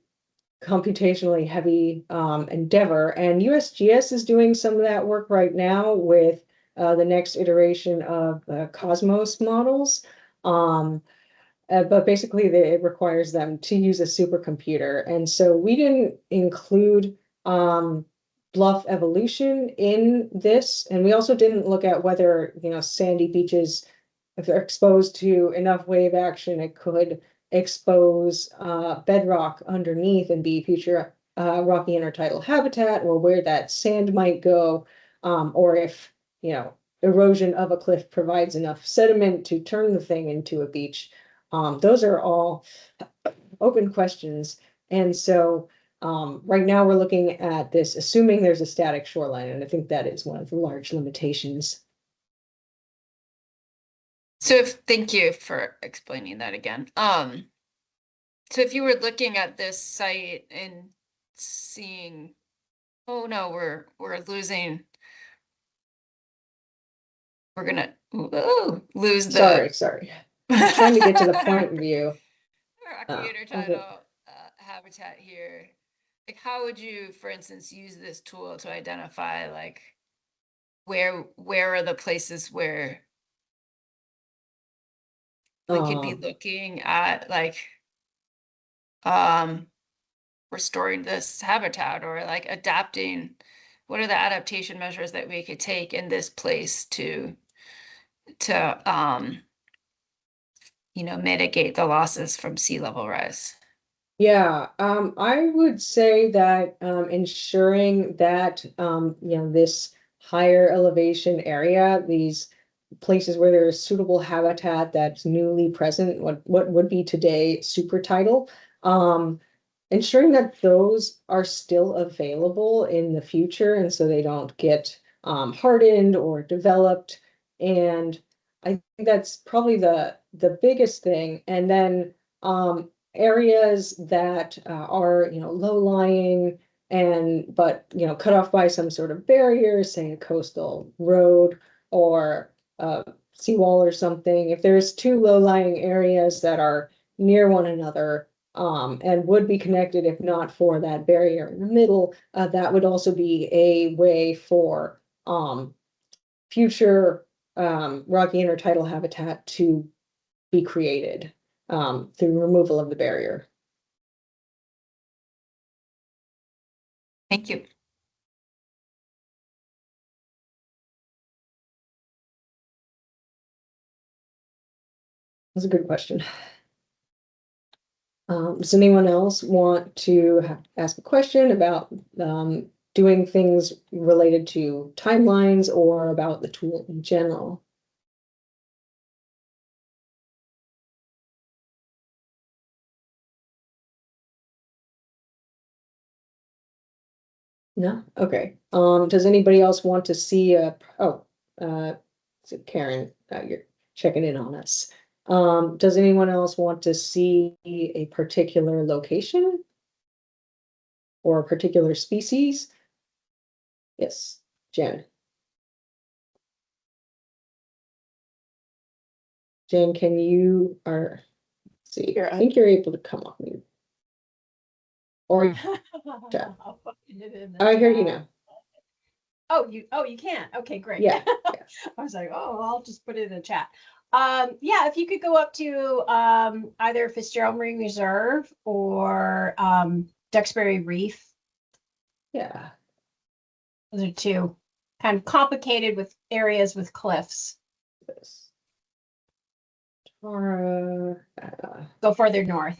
computationally heavy endeavor, and USGS is doing some of that work right now with the next iteration of Cosmos models. But basically, it requires them to use a supercomputer, and so we didn't include bluff evolution in this, and we also didn't look at whether sandy beaches, if they're exposed to enough wave action, it could expose bedrock underneath and be future rocky intertidal habitat, or where that sand might go, or if erosion of a cliff provides enough sediment to turn the thing into a beach. Those are all open questions. And so right now we're looking at this, assuming there's a static shoreline, and I think that is one of the large limitations. So thank you for explaining that again. So if you were looking at this site and seeing, oh no, we're losing, we're gonna lose the Sorry. I'm trying to get to the point view. rocky intertidal habitat here. Like, how would you, for instance, use this tool to identify like where are the places where we could be looking at like restoring this habitat, or like adapting? What are the adaptation measures that we could take in this place to mitigate the losses from sea level rise? Yeah, I would say that ensuring that this higher elevation area, these places where there is suitable habitat that's newly present, what would be today super tidal, ensuring that those are still available in the future, and so they don't get hardened or developed. And I think that's probably the biggest thing. And then areas that are low-lying but cut off by some sort of barrier, say a coastal road or a seawall or something. If there's two low-lying areas that are near one another and would be connected if not for that barrier in the middle, that would also be a way for future rocky intertidal habitat to be created through removal of the barrier. Thank you. That's a good question. Does anyone else want to ask a question about doing things related to timelines or about the tool in general? No? Okay. Does anybody else want to see Karen, you're checking in on us. Does anyone else want to see a particular location or a particular species? Yes, Jen. Jen, can you see? I think you're able to come off mute. Or chat. I hear you now. Oh, you can. Okay, great. Yeah. I was like, oh, I'll just put it in the chat. Yeah, if you could go up to either Fitzgerald Marine Reserve or Duxbury Reef. Yeah. Those are two kind of complicated with areas with cliffs. This. Tara, Go further north.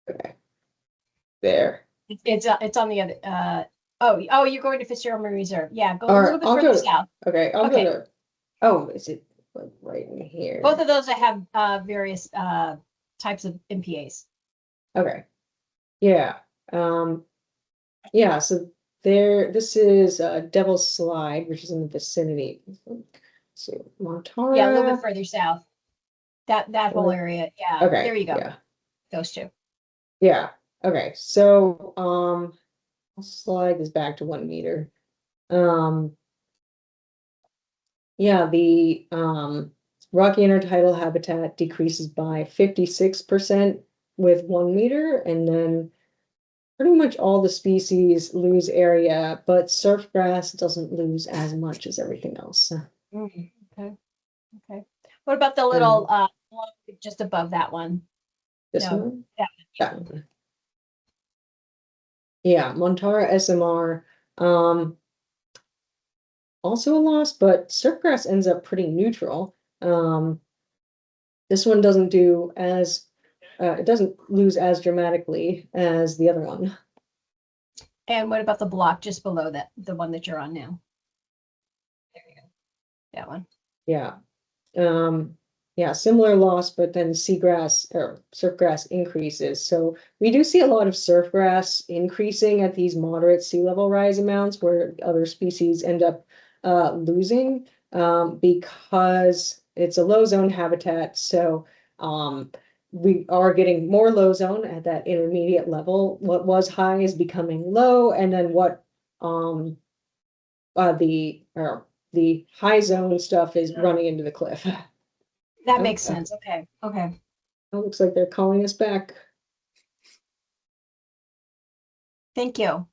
okay. There. It's on the other, oh, you're going to Fitzgerald Marine Reserve. Yeah, go a All little right, bit I'll further go. south. Okay, I'll Okay. go to. Oh, is it like right in here? Both of those have various types of MPAs. Okay. Yeah. Yeah, so there, this is Devil's Slide, which is in the vicinity. So Montara. Yeah, a little bit further south. That whole area. Yeah. Okay. There you go. Yeah. Those two. Yeah. Okay. So I'll slide this back to 1 meter. Yeah, the rocky intertidal habitat decreases by 56% with 1 meter, and then pretty much all the species lose area, but surf grass doesn't lose as much as everything else. Okay. Okay. What about the little one just above that one? This No, one? that That one. Yeah, Montara SMR. Also a loss, but surf grass ends up pretty neutral. This one doesn't do as it doesn't lose as dramatically as the other one. And what about the block just below that, the one that you're on now? There you go. That one. Yeah. Yeah, similar loss, but then seagrass or surfgrass increases. So we do see a lot of surfgrass increasing at these moderate sea level rise amounts where other species end up losing because it's a low zone habitat. So we are getting more low zone at that intermediate level. What was high is becoming low, and then what the high zone stuff is running into the cliff. That makes Okay. sense. Okay. Okay. It looks like they're calling us back. Thank you.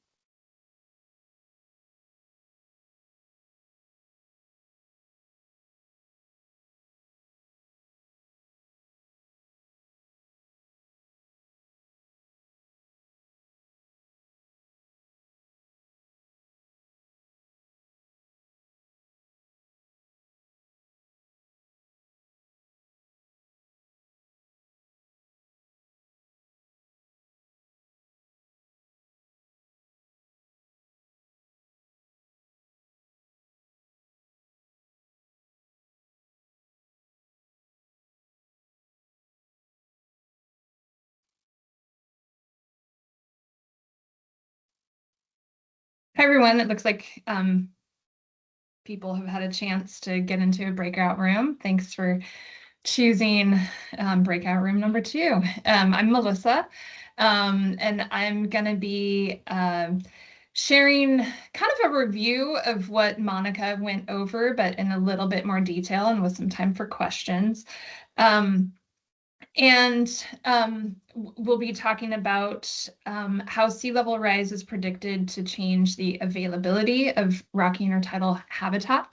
Hi, everyone. It looks like people have had a chance to get into a breakout room. Thanks for choosing breakout room number 2. I'm Melissa, and I'm going to be sharing kind of a review of what Monica went over, but in a little bit more detail and with some time for questions. We'll be talking about how sea level rise is predicted to change the availability of rocky intertidal habitat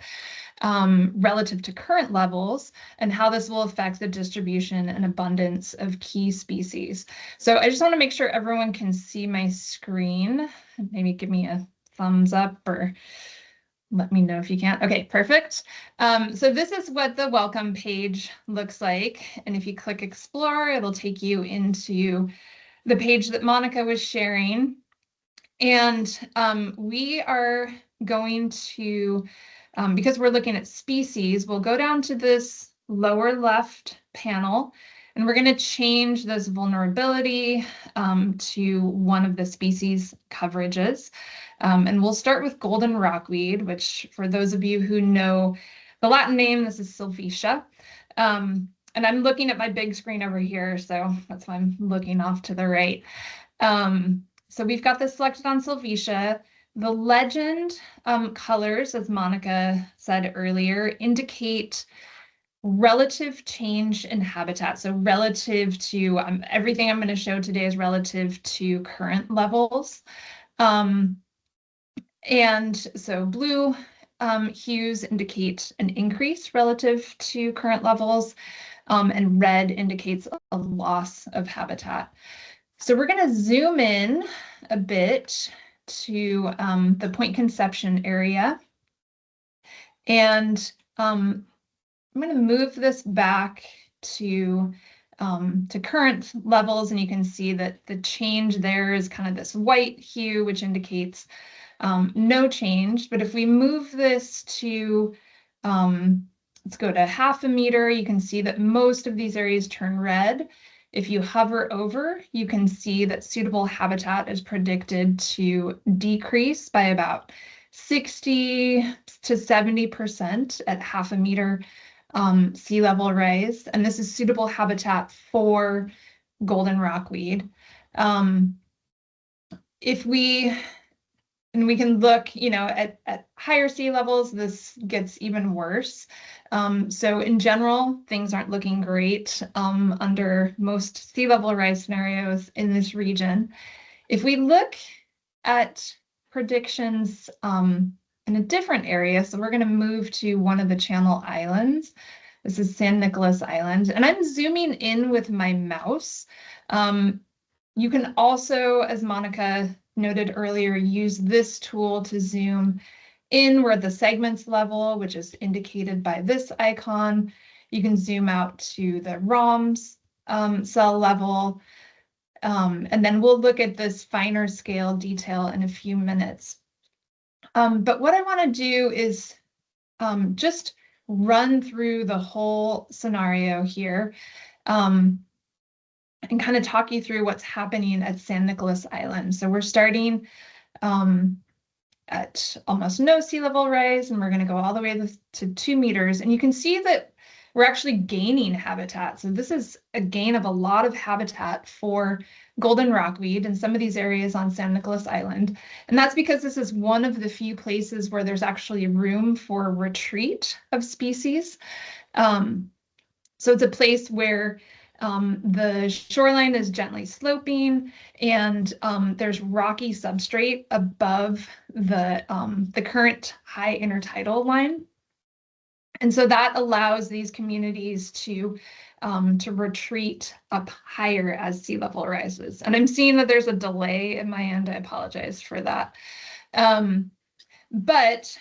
relative to current levels, and how this will affect the distribution and abundance of key species. So I just want to make sure everyone can see my screen. Maybe give me a thumbs up or let me know if you can't. Okay, perfect. So this is what the welcome page looks like. And if you click explore, it'll take you into the page that Monica was sharing. And we are going to, because we're looking at species, we'll go down to this lower left panel, and we're going to change this vulnerability to one of the species coverages. And we'll start with golden rockweed, which for those of you who know the Latin name, this is Sylvatica. And I'm looking at my big screen over here, so that's why I'm looking off to the right. So we've got this selected on Sylvatica. The legend colors, as Monica said earlier, indicate relative change in habitat. So relative to everything I'm going to show today is relative to current levels. And so blue hues indicate an increase relative to current levels, and red indicates a loss of habitat. So we're going to zoom in a bit to the Point Conception area. And I'm going to move this back to current levels, and you can see that the change there is kind of this white hue, which indicates no change. But if we move this to, let's go to 0.5 meter, you can see that most of these areas turn red. If you hover over, you can see that suitable habitat is predicted to decrease by about 60 to 70% at 0.5 meter sea level rise. And this is suitable habitat for golden rockweed. If we can look, at higher sea levels, this gets even worse. So in general, things aren't looking great under most sea level rise scenarios in this region. If we look at predictions in a different area, so we're going to move to one of the Channel Islands. This is San Nicolas Island, and I'm zooming in with my mouse. You can also, as Monica noted earlier, use this tool to zoom in where the segments level, which is indicated by this icon. You can zoom out to the ROMs cell level. And then we'll look at this finer scale detail in a few minutes. But what I want to do is just run through the whole scenario here and kind of talk you through what's happening at San Nicolas Island. So we're starting at almost no sea level rise, and we're going to go all the way to 2 meters. And you can see that we're actually gaining habitat. So this is a gain of a lot of habitat for golden rockweed in some of these areas on San Nicolas Island. And that's because this is one of the few places where there's actually room for retreat of species. So it's a place where the shoreline is gently sloping, and there's rocky substrate above the current high intertidal line. And so that allows these communities to retreat up higher as sea level rises. And I'm seeing that there's a delay in my end. I apologize for that. But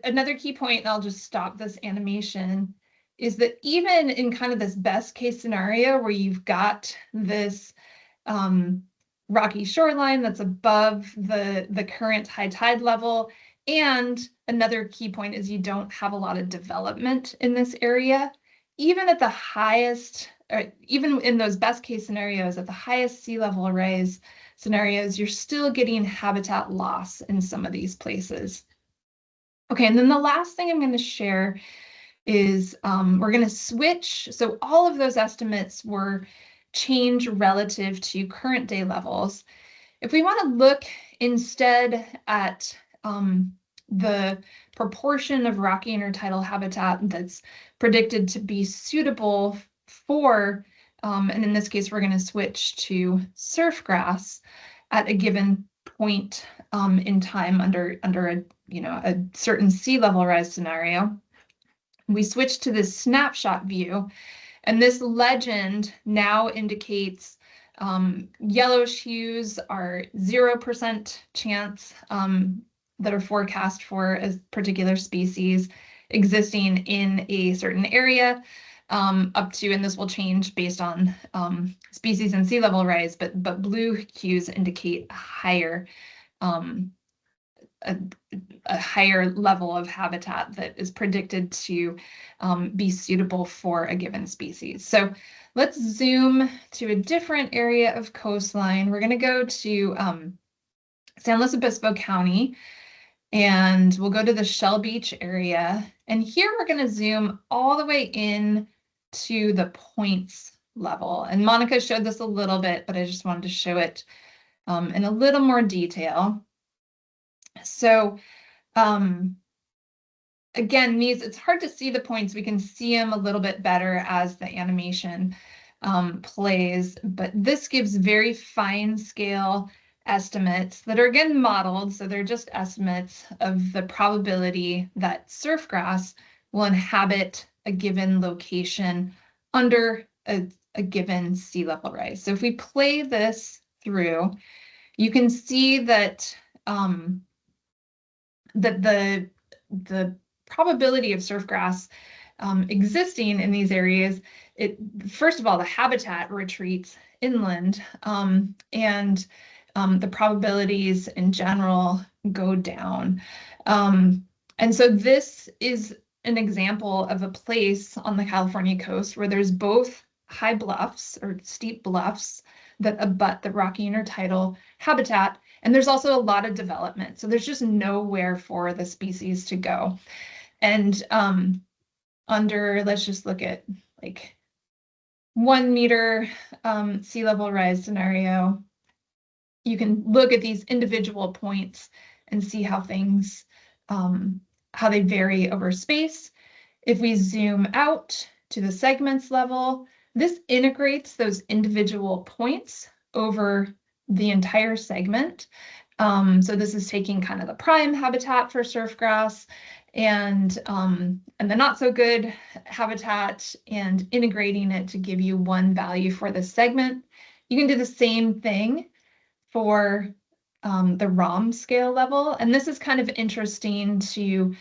another key point, and I'll just stop this animation, is that even in kind of this best case scenario where you've got this rocky shoreline that's above the current high tide level, and another key point is you don't have a lot of development in this area, even at the highest, or even in those best case scenarios, at the highest sea level rise scenarios, you're still getting habitat loss in some of these places. Okay, and then the last thing I'm going to share is we're going to switch. So all of those estimates were change relative to current day levels. If we want to look instead at the proportion of rocky intertidal habitat that's predicted to be suitable for, and in this case, we're going to switch to surf grass at a given point in time under a certain sea level rise scenario. We switch to this snapshot view, and this legend now indicates yellowish hues are 0% chance that are forecast for a particular species existing in a certain area, up to, and this will change based on species and sea level rise, but blue hues indicate a higher a higher level of habitat that is predicted to be suitable for a given species. So let's zoom to a different area of coastline. We're going to go to San Luis Obispo County, and we'll go to the Shell Beach area. And here we're going to zoom all the way in to the points level. And Monica showed this a little bit, but I just wanted to show it in a little more detail. So again, it's hard to see the points. We can see them a little bit better as the animation plays, but this gives very fine scale estimates that are again modeled. So they're just estimates of the probability that surf grass will inhabit a given location under a given sea level rise. So if we play this through, you can see that that the probability of surf grass existing in these areas, first of all, the habitat retreats inland, and the probabilities in general go down. And so this is an example of a place on the California coast where there's both high bluffs or steep bluffs that abut the rocky intertidal habitat, and there's also a lot of development. So there's just nowhere for the species to go. And let's just look at like 1 meter sea level rise scenario, you can look at these individual points and see how things, how they vary over space. If we zoom out to the segments level, this integrates those individual points over the entire segment. So this is taking kind of the prime habitat for surf grass and the not so good habitat and integrating it to give you one value for the segment. You can do the same thing for the ROM scale level. And this is kind of interesting to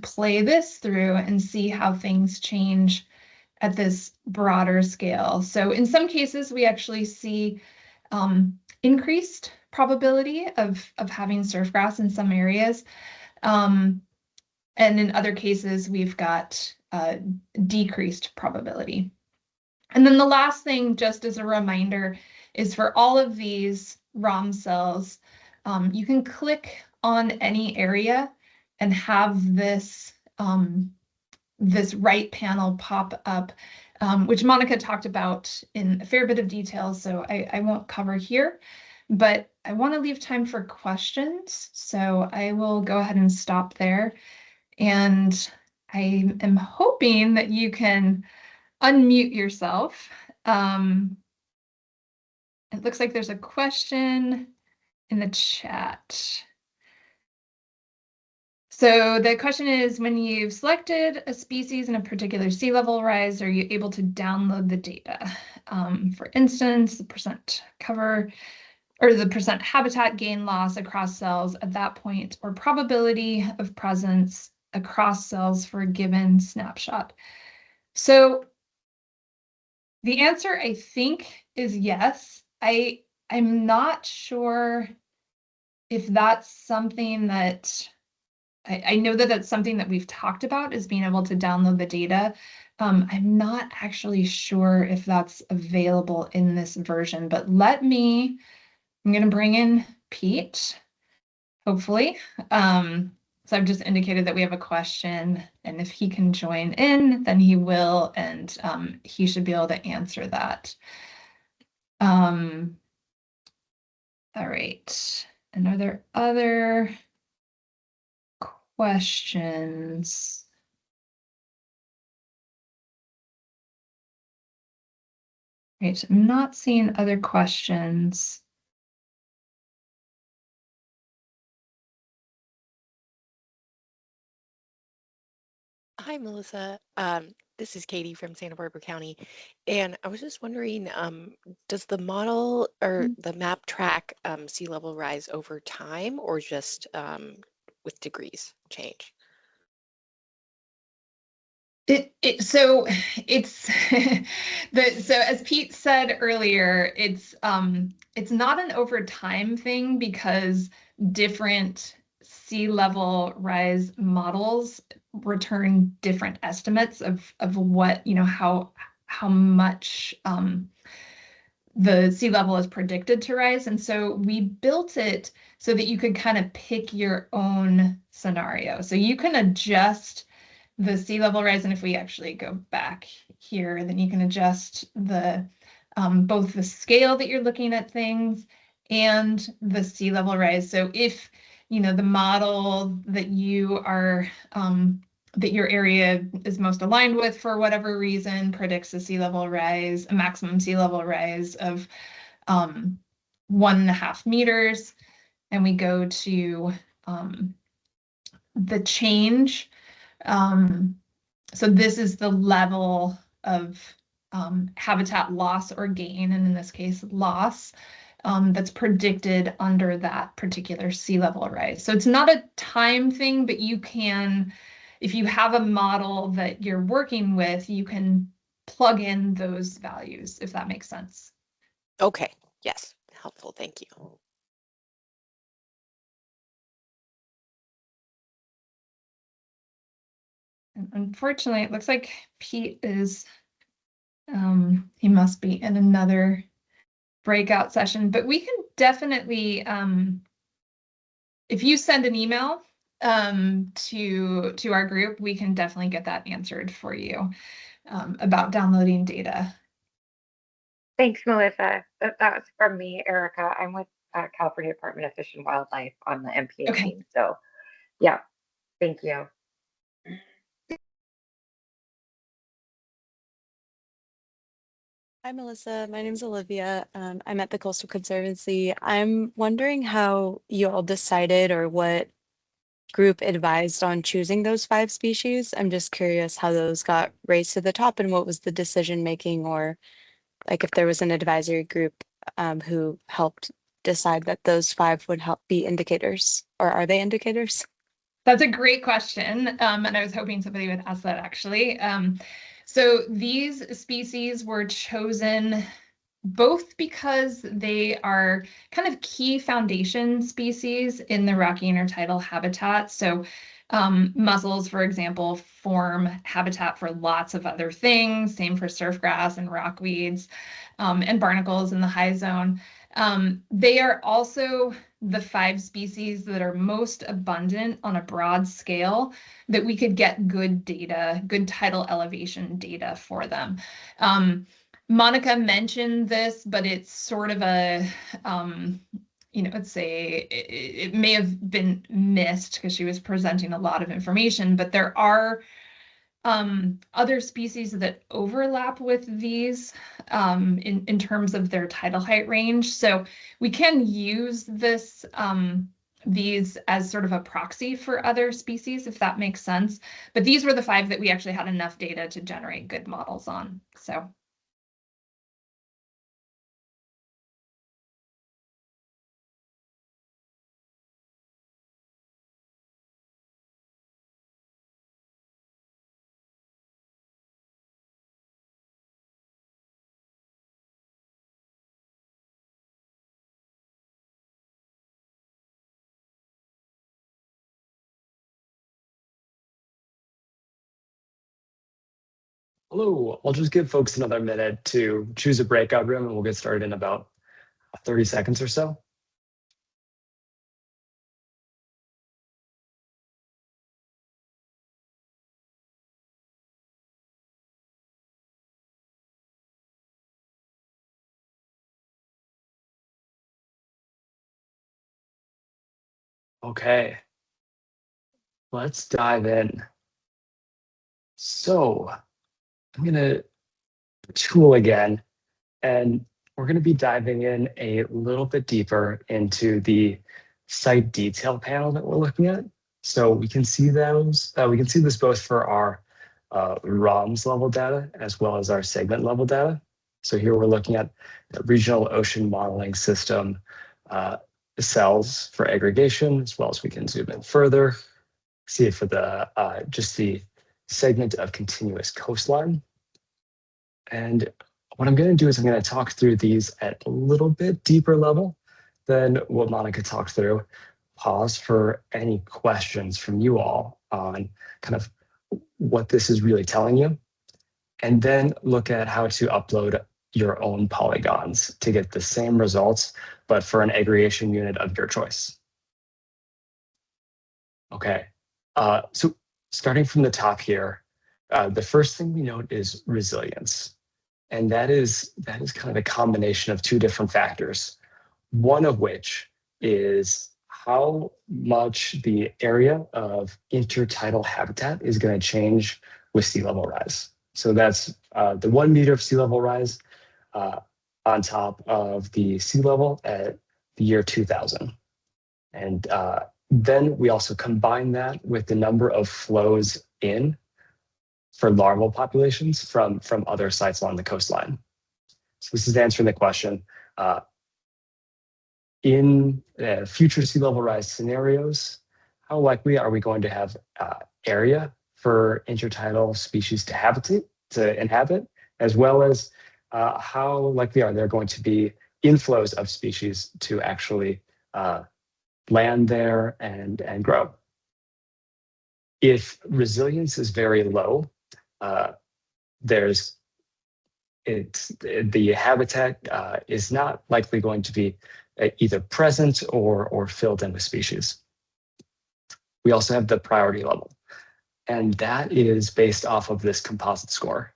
play this through and see how things change at this broader scale. So in some cases, we actually see increased probability of having surf grass in some areas. And in other cases, we've got decreased probability. And then the last thing, just as a reminder, is for all of these ROM cells, you can click on any area and have this, this right panel pop up, which Monica talked about in a fair bit of detail, so I won't cover here. But I want to leave time for questions, so I will go ahead and stop there. And I am hoping that you can unmute yourself. It looks like there's a question in the chat. So the question is, when you've selected a species in a particular sea level rise, are you able to download the data? For instance, the percent cover or the percent habitat gain loss across cells at that point, or probability of presence across cells for a given snapshot. So the answer, I think, is yes. I'm not sure if that's something that I know that that's something that we've talked about, is being able to download the data. I'm not actually sure if that's available in this version, but I'm going to bring in Pete, hopefully. So I've just indicated that we have a question, and if he can join in, then he will, and he should be able to answer that. All right. And are there other questions? Right, I'm not seeing other questions. Hi, Melissa. This is Katie from Santa Barbara County. And I was just wondering, does the model or the map track sea level rise over time, or just with degrees change? So it's so as Pete said earlier, it's not an over time thing, because different sea level rise models return different estimates of what, how much the sea level is predicted to rise. And so we built it so that you could kind of pick your own scenario. So you can adjust the sea level rise, and if we actually go back here, then you can adjust the both the scale that you're looking at things and the sea level rise. So if the model that you are that your area is most aligned with, for whatever reason, predicts a sea level rise, a maximum sea level rise of 1.5 meters, and we go to the change. So this is the level of habitat loss or gain, and in this case, loss that's predicted under that particular sea level rise. So it's not a time thing, but you can, if you have a model that you're working with, you can plug in those values, if that makes sense. Okay, yes, helpful, thank you. And unfortunately, it looks like Pete is, he must be in another breakout session, but we can definitely, if you send an email to our group, we can definitely get that answered for you about downloading data. Thanks, Melissa. That was from me, Erica. I'm with California Department of Fish and Wildlife on the MPA Okay. team. So, yeah, thank you. Hi, Melissa. My name's Olivia. I'm at the Coastal Conservancy. I'm wondering how you all decided or what group advised on choosing those 5 species. I'm just curious how those got raised to the top and what was the decision making, or like if there was an advisory group who helped decide that those 5 would help be indicators, or are they indicators? That's a great question. And I was hoping somebody would ask that actually. So these species were chosen both because they are kind of key foundation species in the rocky intertidal habitat. So mussels, for example, form habitat for lots of other things, same for surfgrass and rockweeds, and barnacles in the high zone. They are also the 5 species that are most abundant on a broad scale that we could get good data, good tidal elevation data for them. Monica mentioned this, but it's sort of a, it may have been missed because she was presenting a lot of information, but there are other species that overlap with these in terms of their tidal height range. So we can use this these as sort of a proxy for other species, if that makes sense. But these were the 5 that we actually had enough data to generate good models on. So. Hello, I'll just give folks another minute to choose a breakout room and we'll get started in about 30 seconds or so. Okay, let's dive in. So I'm gonna tool again, and we're gonna be diving in a little bit deeper into the site detail panel that we're looking at. So we can see those, we can see this both for our ROMS level data as well as our segment level data. So here we're looking at the regional ocean modeling system cells for aggregation, as well as we can zoom in further, see it for the just the segment of continuous coastline. And what I'm going to do is I'm going to talk through these at a little bit deeper level than what Monica talked through. Pause for any questions from you all on kind of what this is really telling you, and then look at how to upload your own polygons to get the same results, but for an aggregation unit of your choice. Okay, so starting from the top here, the first thing we note is resilience. And that is kind of a combination of 2 different factors, one of which is how much the area of intertidal habitat is going to change with sea level rise. So that's the 1 meter of sea level rise on top of the sea level at the year 2000. And then we also combine that with the number of flows in for larval populations from other sites along the coastline. So this is answering the question, in future sea level rise scenarios, how likely are we going to have area for intertidal species to inhabit, as well as how likely are there going to be inflows of species to actually land there and grow? If resilience is very low, the habitat is not likely going to be either present or filled in with species. We also have the priority level, and that is based off of this composite score.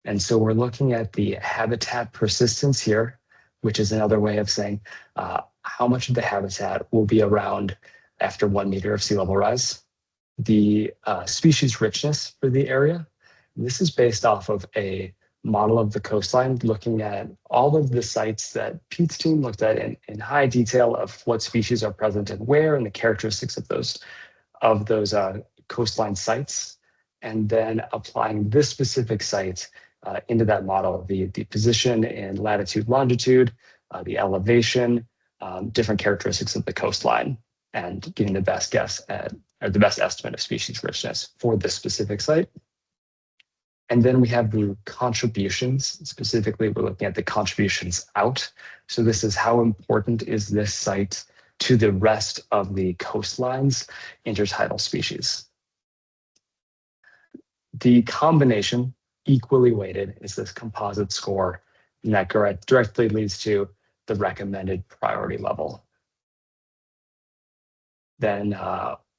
And so we're looking at the habitat persistence here, which is another way of saying how much of the habitat will be around after 1 meter of sea level rise. The species richness for the area. This is based off of a model of the coastline, looking at all of the sites that Pete's team looked at in high detail of what species are present and where, and the characteristics of those coastline sites, and then applying this specific site into that model, the position in latitude, longitude, the elevation, different characteristics of the coastline, and getting the best guess at, or the best estimate of species richness for this specific site. And then we have the contributions. Specifically, we're looking at the contributions out. So this is how important is this site to the rest of the coastline's intertidal species. The combination, equally weighted, is this composite score, and that directly leads to the recommended priority level. Then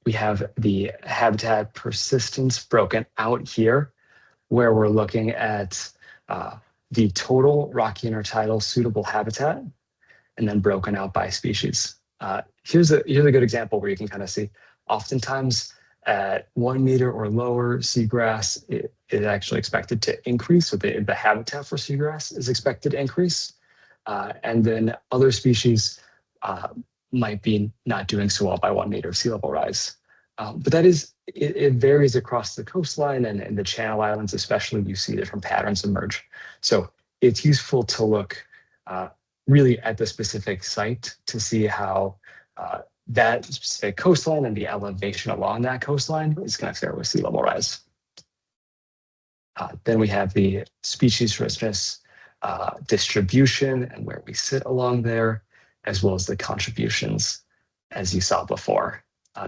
we have the habitat persistence broken out here, where we're looking at the total rocky intertidal suitable habitat, and then broken out by species. Here's a good example where you can kind of see, oftentimes at 1 meter or lower, seagrass is actually expected to increase, so the habitat for seagrass is expected to increase. And then other species might be not doing so well by 1 meter of sea level rise. But that is, it varies across the coastline and the Channel Islands, especially. You see different patterns emerge. So it's useful to look really at the specific site to see how that specific coastline and the elevation along that coastline is going to fare with sea level rise. Then we have the species richness distribution and where we sit along there, as well as the contributions, as you saw before.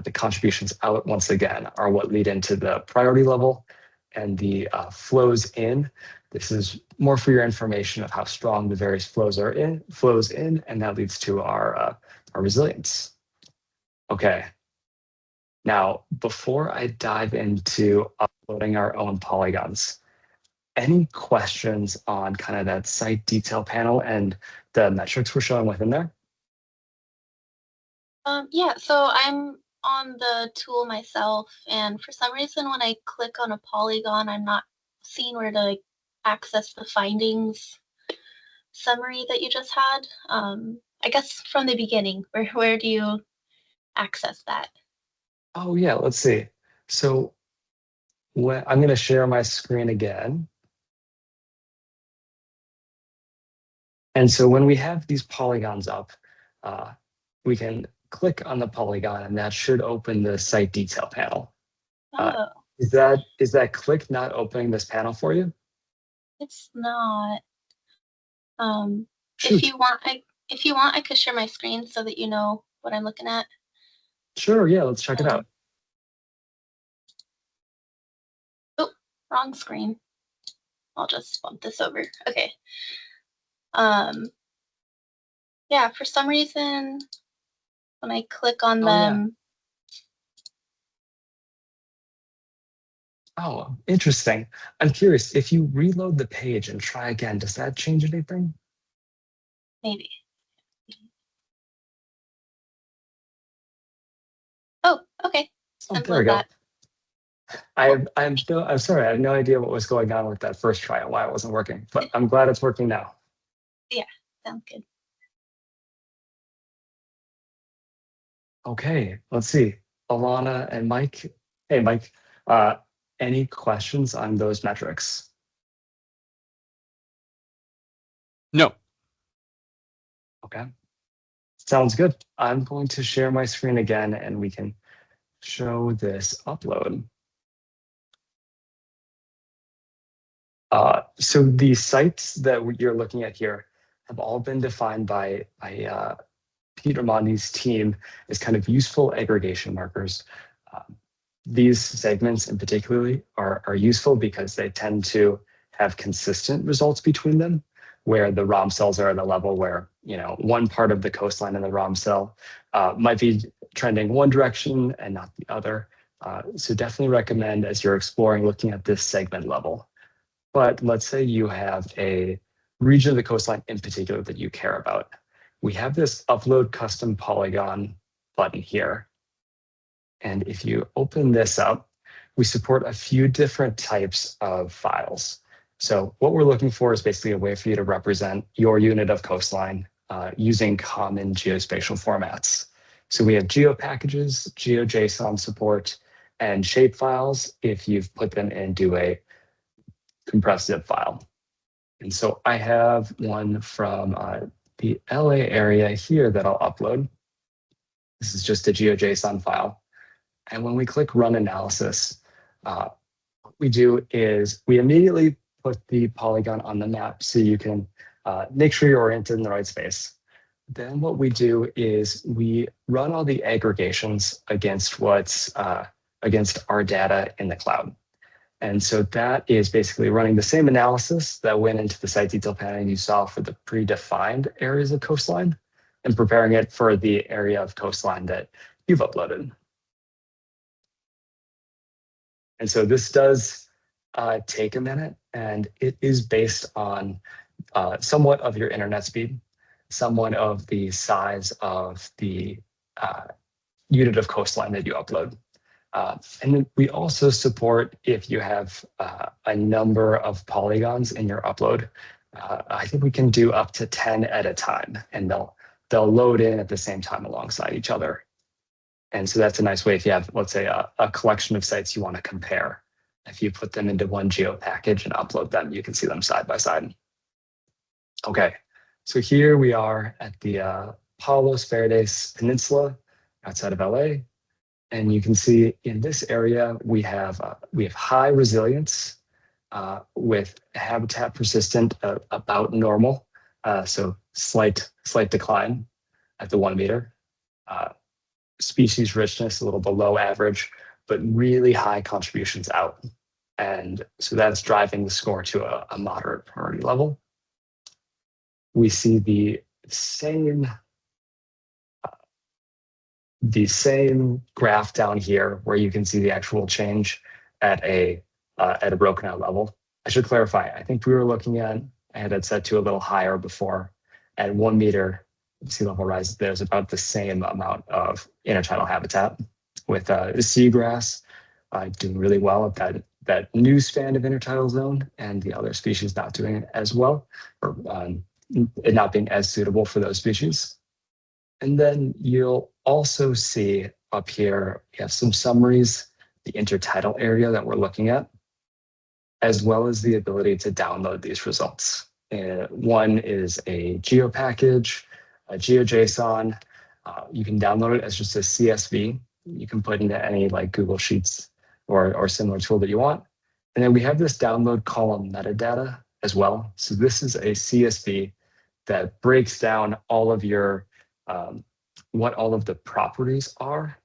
The contributions out, once again, are what lead into the priority level, and the flows in. This is more for your information of how strong the various flows in, and that leads to our resilience. Okay. Now, before I dive into uploading our own polygons, any questions on kind of that site detail panel and the metrics we're showing within there? Yeah, so I'm on the tool myself, and for some reason when I click on a polygon, I'm not seeing where to access the findings summary that you just had. I guess from the beginning, where do you access that? Oh yeah, let's see. So I'm going to share my screen again. And so when we have these polygons up, we can click on the polygon, and that should open the site detail panel. Oh, Is that click not opening this panel for you? it's not. Shoot. If you want, I could share my screen so that you know what I'm looking at. Sure, yeah, let's check it out. Oh, wrong screen. I'll just bump this over. Okay. Yeah, for some reason, when I click on them. Yeah. Oh, interesting. I'm curious, if you reload the page and try again, does that change anything? Maybe. Oh, okay. Oh, there we go. I'm sorry, I have no idea what was going on with that first try and why it wasn't working, but I'm glad it's working now. Yeah, sounds good. Okay, let's see. Alana and Mike. Hey, Mike, any questions on those metrics? No. Okay. Sounds good. I'm going to share my screen again and we can show this upload. So the sites that you're looking at here have all been defined by Peter Mondi's team as kind of useful aggregation markers. These segments in particularly are useful because they tend to have consistent results between them, where the ROM cells are at a level where, you know, one part of the coastline in the ROM cell might be trending one direction and not the other. So definitely recommend, as you're exploring, looking at this segment level. But let's say you have a region of the coastline in particular that you care about. We have this upload custom polygon button here. And if you open this up, we support a few different types of files. So what we're looking for is basically a way for you to represent your unit of coastline using common geospatial formats. So we have geo packages, GeoJSON support, and shape files if you've put them into a compressed zip file. And so I have one from the LA area here that I'll upload. This is just a GeoJSON file. And when we click run analysis, what we do is we immediately put the polygon on the map so you can make sure you're oriented in the right space. Then what we do is we run all the aggregations against against our data in the cloud. And so that is basically running the same analysis that went into the site detail panel you saw for the predefined areas of coastline and preparing it for the area of coastline that you've uploaded. And so this does take a minute, and it is based on somewhat of your internet speed, somewhat of the size of the unit of coastline that you upload. And then we also support if you have a number of polygons in your upload. I think we can do up to 10 at a time, and they'll load in at the same time alongside each other. And so that's a nice way if you have, let's say, a collection of sites you want to compare. If you put them into one geo package and upload them, you can see them side by side. Okay, so here we are at the Palos Verdes Peninsula outside of LA. And you can see in this area, we have high resilience with habitat persistent about normal. So slight decline at the 1 meter. Species richness a little below average, but really high contributions out. And so that's driving the score to a moderate priority level. We see the same graph down here where you can see the actual change at a broken out level. I should clarify, I think we were looking at, I had it set to a little higher before. At 1 meter sea level rise, there's about the same amount of intertidal habitat, with seagrass doing really well at that new span of intertidal zone, and the other species not doing it as well, or it not being as suitable for those species. And then you'll also see up here, we have some summaries, the intertidal area that we're looking at, as well as the ability to download these results. One is a geo package, a GeoJSON. You can download it as just a CSV. You can put into any like Google Sheets or similar tool that you want. And then we have this download column metadata as well. So this is a CSV that breaks down all of your what all of the properties are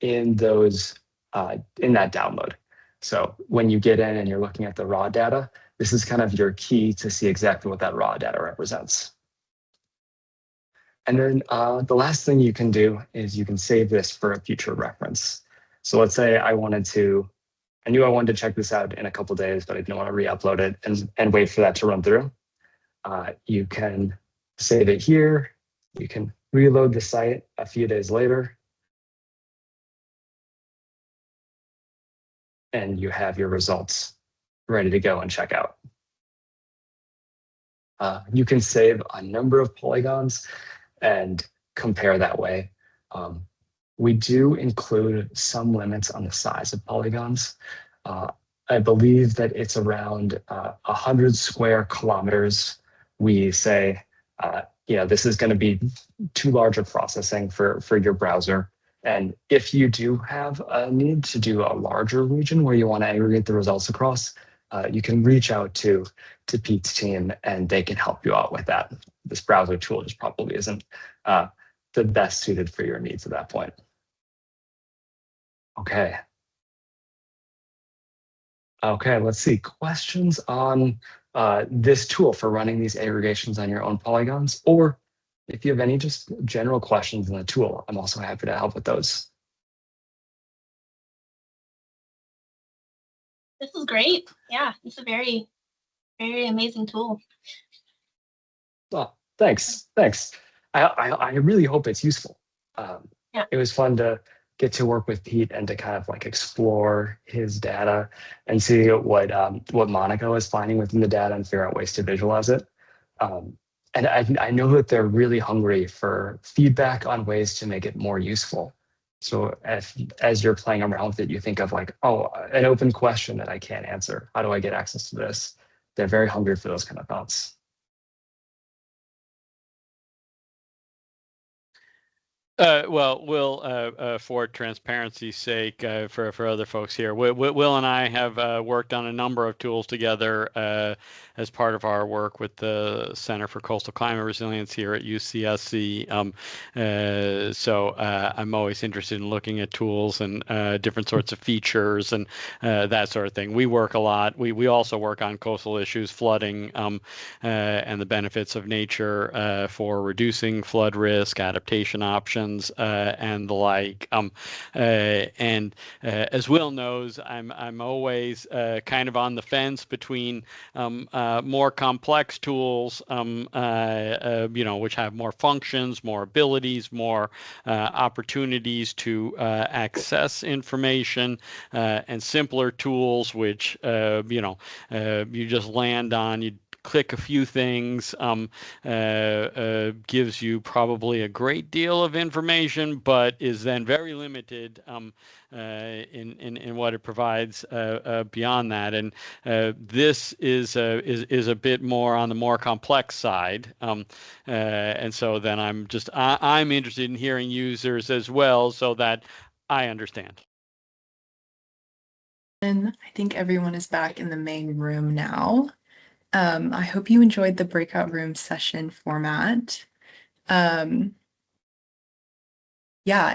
in those in that download. So when you get in and you're looking at the raw data, this is kind of your key to see exactly what that raw data represents. And then the last thing you can do is you can save this for a future reference. So let's say I knew I wanted to check this out in a couple of days, but I didn't want to re-upload it and wait for that to run through. You can save it here. You can reload the site a few days later. And you have your results ready to go and check out. You can save a number of polygons and compare that way. We do include some limits on the size of polygons. I believe that it's around 100 square kilometers. We say this is going to be too large of processing for your browser. And if you do have a need to do a larger region where you want to aggregate the results across, you can reach out to Pete's team and they can help you out with that. This browser tool just probably isn't the best suited for your needs at that point. Okay. Okay, let's see. Questions on this tool for running these aggregations on your own polygons, or if you have any just general questions on the tool, I'm also happy to help with those. This is great. Yeah, it's a very, very amazing tool. Oh, thanks. I really hope it's useful. Yeah. It was fun to get to work with Pete and to kind of like explore his data and see what Monica was finding within the data and figure out ways to visualize it. And I know that they're really hungry for feedback on ways to make it more useful. So as you're playing around with it, you think of like, oh, an open question that I can't answer. How do I get access to this? They're very hungry for those kind of thoughts. Well, Will, for transparency's sake, for other folks here, Will and I have worked on a number of tools together as part of our work with the Center for Coastal Climate Resilience here at UCSC. So I'm always interested in looking at tools and different sorts of features and that sort of thing. We work a lot. We also work on coastal issues, flooding, and the benefits of nature for reducing flood risk, adaptation options, and the like. And as Will knows, I'm always kind of on the fence between more complex tools, which have more functions, more abilities, more opportunities to access information, and simpler tools, which you just land on. You click a few things, gives you probably a great deal of information, but is then very limited in what it provides beyond that. And this is a bit more on the more complex side. And so then I'm interested in hearing users as well, so that I understand. And I think everyone is back in the main room now. I hope you enjoyed the breakout room session format. Yeah,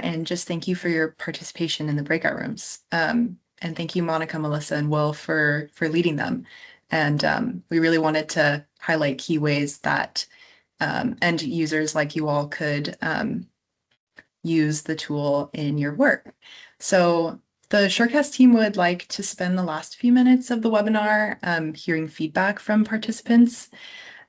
and just thank you for your participation in the breakout rooms. And thank you, Monica, Melissa, and Will for leading them. And we really wanted to highlight key ways that end users like you all could use the tool in your work. So the ShoreCast team would like to spend the last few minutes of the webinar hearing feedback from participants.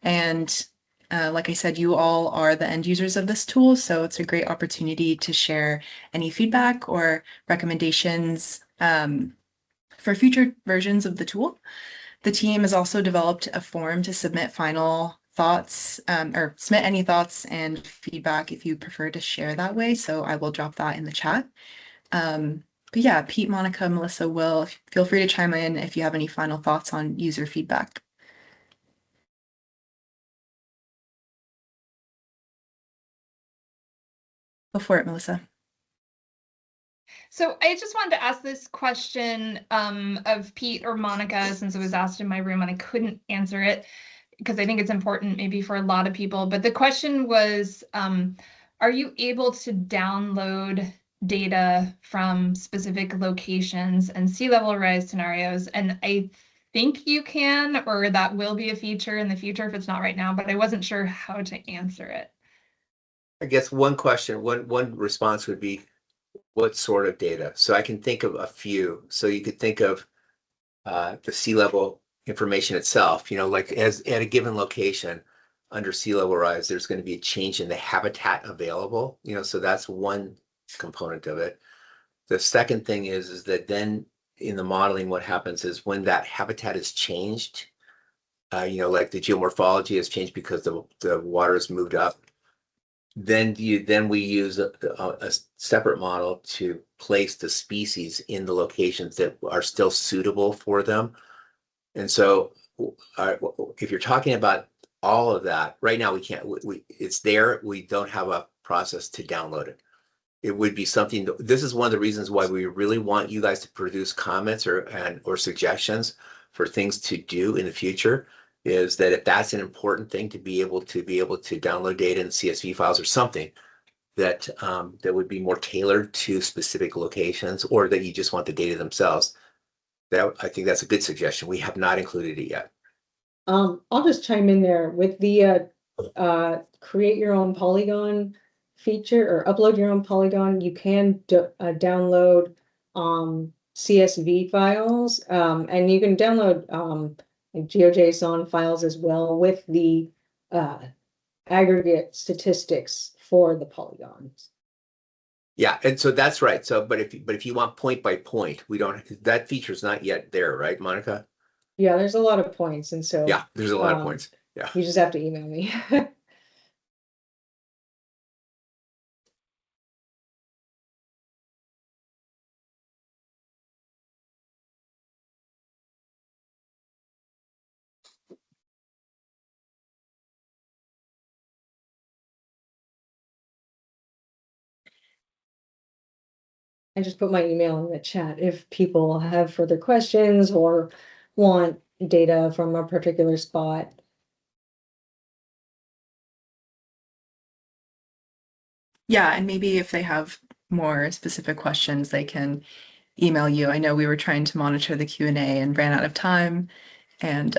And like I said, you all are the end users of this tool, so it's a great opportunity to share any feedback or recommendations for future versions of the tool. The team has also developed a form to submit final thoughts or submit any thoughts and feedback if you prefer to share that way. So I will drop that in the chat. But yeah, Pete, Monica, Melissa, Will, feel free to chime in if you have any final thoughts on user feedback. Go for it, Melissa. So I just wanted to ask this question of Pete or Monica, since it was asked in my room and I couldn't answer it, because I think it's important maybe for a lot of people. But the question was, are you able to download data from specific locations and sea level rise scenarios? And I think you can, or that will be a feature in the future if it's not right now, but I wasn't sure how to answer it. I guess one response would be, what sort of data? So I can think of a few. So you could think of the sea level information itself, like as at a given location under sea level rise, there's going to be a change in the habitat available, so that's one component of it. The second thing is that then in the modeling, what happens is when that habitat is changed, like the geomorphology has changed because the water has moved up, then we use a separate model to place the species in the locations that are still suitable for them. And so if you're talking about all of that. Right now, we can't, it's there. We don't have a process to download it. It would be something, this is one of the reasons why we really want you guys to produce comments or suggestions for things to do in the future, is that if that's an important thing to be able to download data in CSV files or something that that would be more tailored to specific locations, or that you just want the data themselves. That, I think that's a good suggestion. We have not included it yet. I'll just chime in there with the create your own polygon feature or upload your own polygon. You can download CSV files, and you can download like GeoJSON files as well with the aggregate statistics for the polygons. Yeah, and so that's right. So, but if you want point by point, we don't. That feature is not yet there, right, Monica? Yeah, there's a lot of points, and so Yeah, there's a lot of points. Yeah. you just have to email me. I just put my email in the chat if people have further questions or want data from a particular spot. Yeah, and maybe if they have more specific questions, they can email you. I know we were trying to monitor the Q&A and ran out of time, and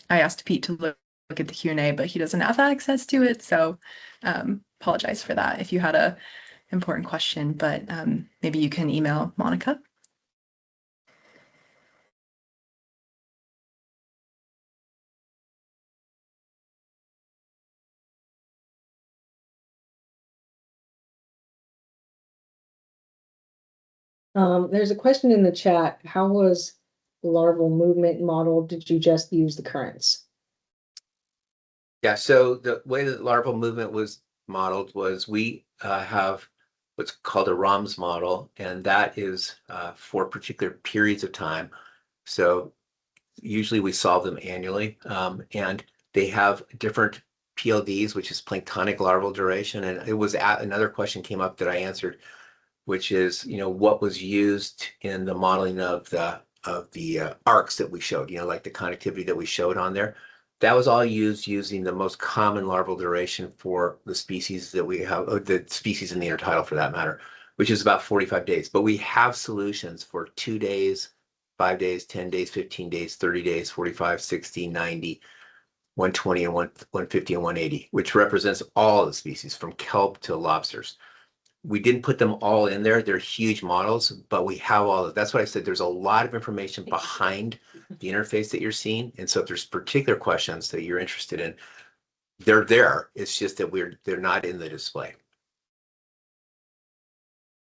I asked Pete to look at the Q&A, but he doesn't have access to it, so apologize for that if you had a important question, but maybe you can email Monica. There's a question in the chat. How was larval movement modeled? Did you just use the currents? Yeah, so the way that larval movement was modeled was we have what's called a ROMS model, and that is for particular periods of time. So usually we solve them annually, and they have different PLDs, which is planktonic larval duration. And it was another question came up that I answered, which is, what was used in the modeling of the arcs that we showed, like the connectivity that we showed on there. That was all used using the most common larval duration for the species that we have, or the species in the intertidal for that matter, which is about 45 days. But we have solutions for 2 days, 5 days, 10 days, 15 days, 30 days, 45, 60, 90, 120, and 150 and 180, which represents all the species from kelp to lobsters. We didn't put them all in there. They're huge models, but we have all of that's what I said. There's a lot of information behind the interface that you're seeing. And so if there's particular questions that you're interested in, they're there. It's just that they're not in the display.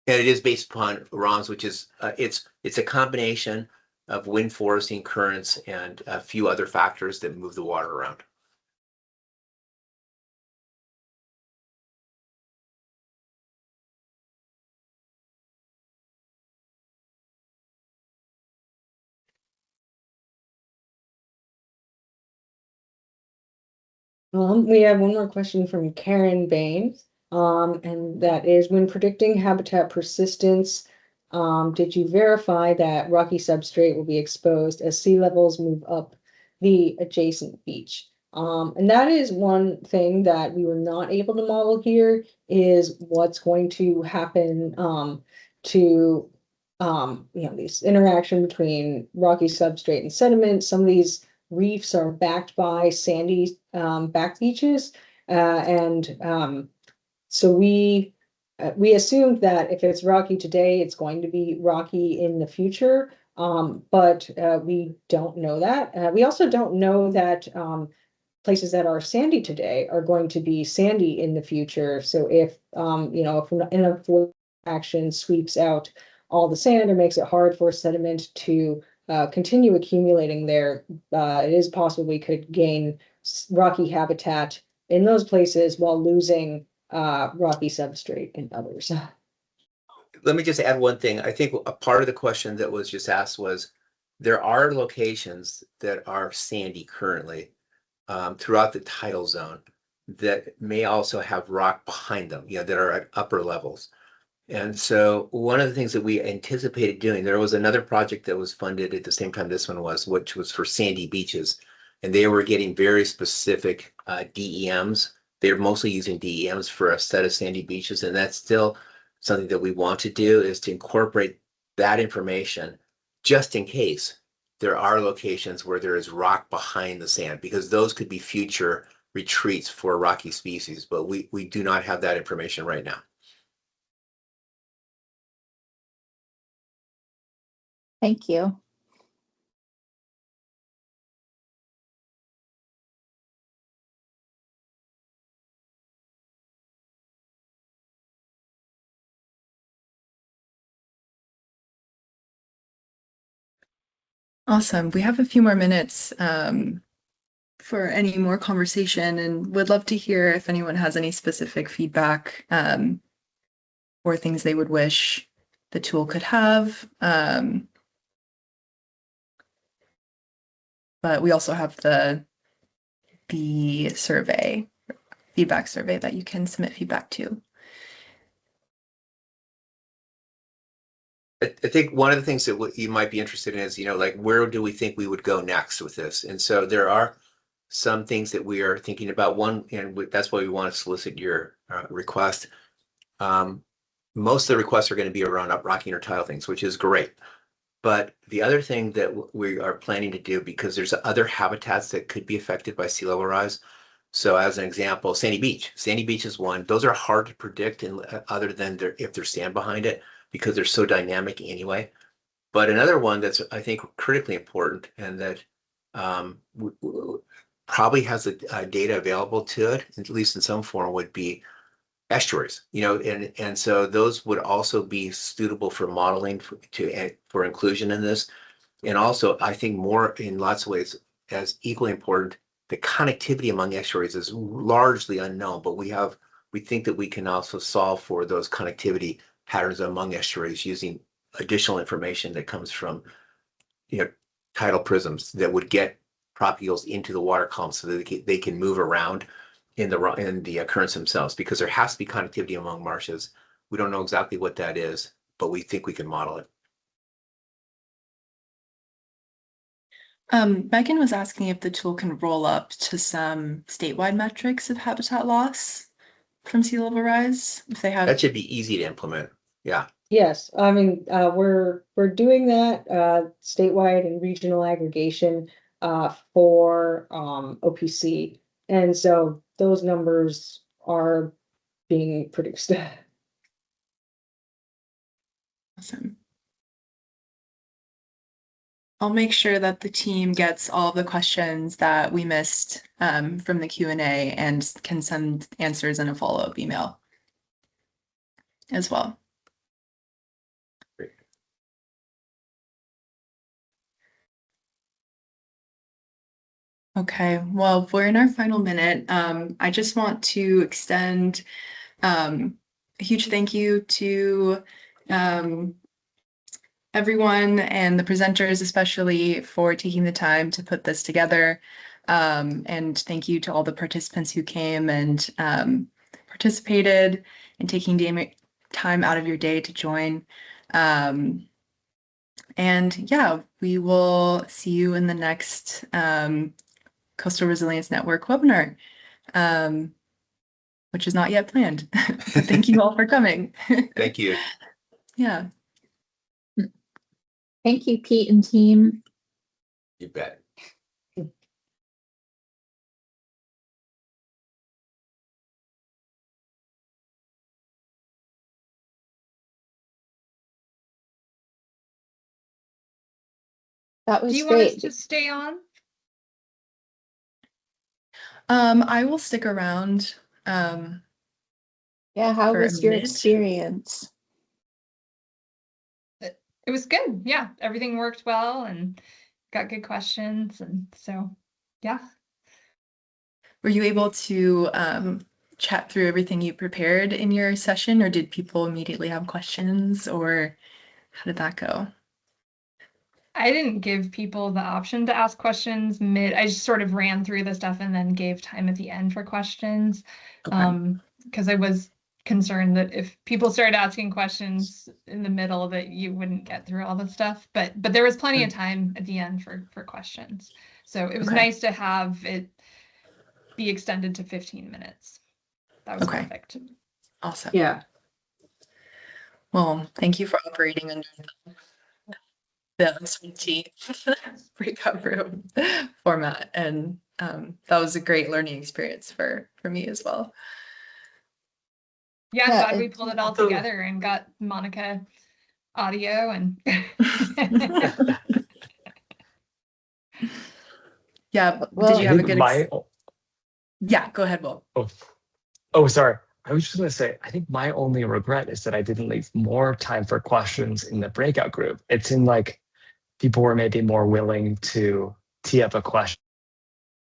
And it is based upon ROMS, which is it's a combination of wind forcing, currents, and a few other factors that move the water around. We have one more question from Karen Baines, and that is, when predicting habitat persistence, did you verify that rocky substrate will be exposed as sea levels move up the adjacent beach? And that is one thing that we were not able to model here, is what's going to happen to this interaction between rocky substrate and sediment. Some of these reefs are backed by sandy back beaches, and so we assumed that if it's rocky today, it's going to be rocky in the future, but we don't know that. We also don't know that places that are sandy today are going to be sandy in the future. So if if enough action sweeps out all the sand or makes it hard for sediment to continue accumulating there, it is possible we could gain rocky habitat in those places while losing rocky substrate in others. Let me just add one thing. I think a part of the question that was just asked was, there are locations that are sandy currently, throughout the tidal zone that may also have rock behind them, that are at upper levels. And so one of the things that we anticipated doing, there was another project that was funded at the same time this one was, which was for sandy beaches. And they were getting very specific DEMs. They're mostly using DEMs for a set of sandy beaches. And that's still something that we want to do, is to incorporate that information just in case there are locations where there is rock behind the sand, because those could be future retreats for rocky species. But we do not have that information right now. Thank you. Awesome. We have a few more minutes for any more conversation, and would love to hear if anyone has any specific feedback or things they would wish the tool could have. But we also have the survey, feedback survey that you can submit feedback to. I think one of the things that you might be interested in is, like, where do we think we would go next with this? And so there are some things that we are thinking about. One, and that's why we want to solicit your request. Most of the requests are going to be around rocking or tidal things, which is great. But the other thing that we are planning to do, because there's other habitats that could be affected by sea level rise. So as an example, sandy beach. Sandy beach is one. Those are hard to predict, and other than if there's sand behind it, because they're so dynamic anyway. But another one that's, I think, critically important, and that probably has the data available to it, at least in some form, would be estuaries. And so those would also be suitable for modeling for inclusion in this. And also, I think more in lots of ways, as equally important, the connectivity among estuaries is largely unknown, but we think that we can also solve for those connectivity patterns among estuaries using additional information that comes from tidal prisms that would get propagules into the water column so that they can move around in the currents themselves, because there has to be connectivity among marshes. We don't know exactly what that is, but we think we can model it. Megan was asking if the tool can roll up to some statewide metrics of habitat loss from sea level rise, if they have. That should be easy to implement. Yeah. Yes, I mean, we're doing that statewide and regional aggregation for OPC, and so those numbers are being produced. Awesome. I'll make sure that the team gets all of the questions that we missed from the Q&A and can send answers in a follow-up email as well. Great. Okay, well, we're in our final minute. I just want to extend a huge thank you to everyone and the presenters, especially, for taking the time to put this together. And thank you to all the participants who came and participated and taking time out of your day to join. And yeah, we will see you in the next Coastal Resilience Network webinar, which is not yet planned. But thank you all for coming. Thank you. Yeah. Thank you, Pete and team. You bet. That was Do you want us great. to stay on? I will stick around. Yeah, how for a was your minute. experience? It was good. Yeah, everything worked well and got good questions. And so, yeah. Were you able to chat through everything you prepared in your session, or did people immediately have questions, or how did that go? I didn't give people the option to ask questions mid. I just sort of ran through the stuff and then gave time at the end for questions. Okay. Because I was concerned that if people started asking questions in the middle that you wouldn't get through all the stuff. But there was plenty of time at the end for questions. So it was Okay. nice to have it be extended to 15 minutes. That was Okay. perfect. Awesome. Yeah. Well, thank you for operating under the uncertainty breakout room format. And that was a great learning experience for me as well. Yeah, I'm Yeah, glad we it's pulled it all also- together and got Monica audio and Yeah. Well, Did you I have a think good? my Yeah. Go ahead, Will. sorry. I was just going to say, I think my only regret is that I didn't leave more time for questions in the breakout group. It seemed like people were maybe more willing to tee up a question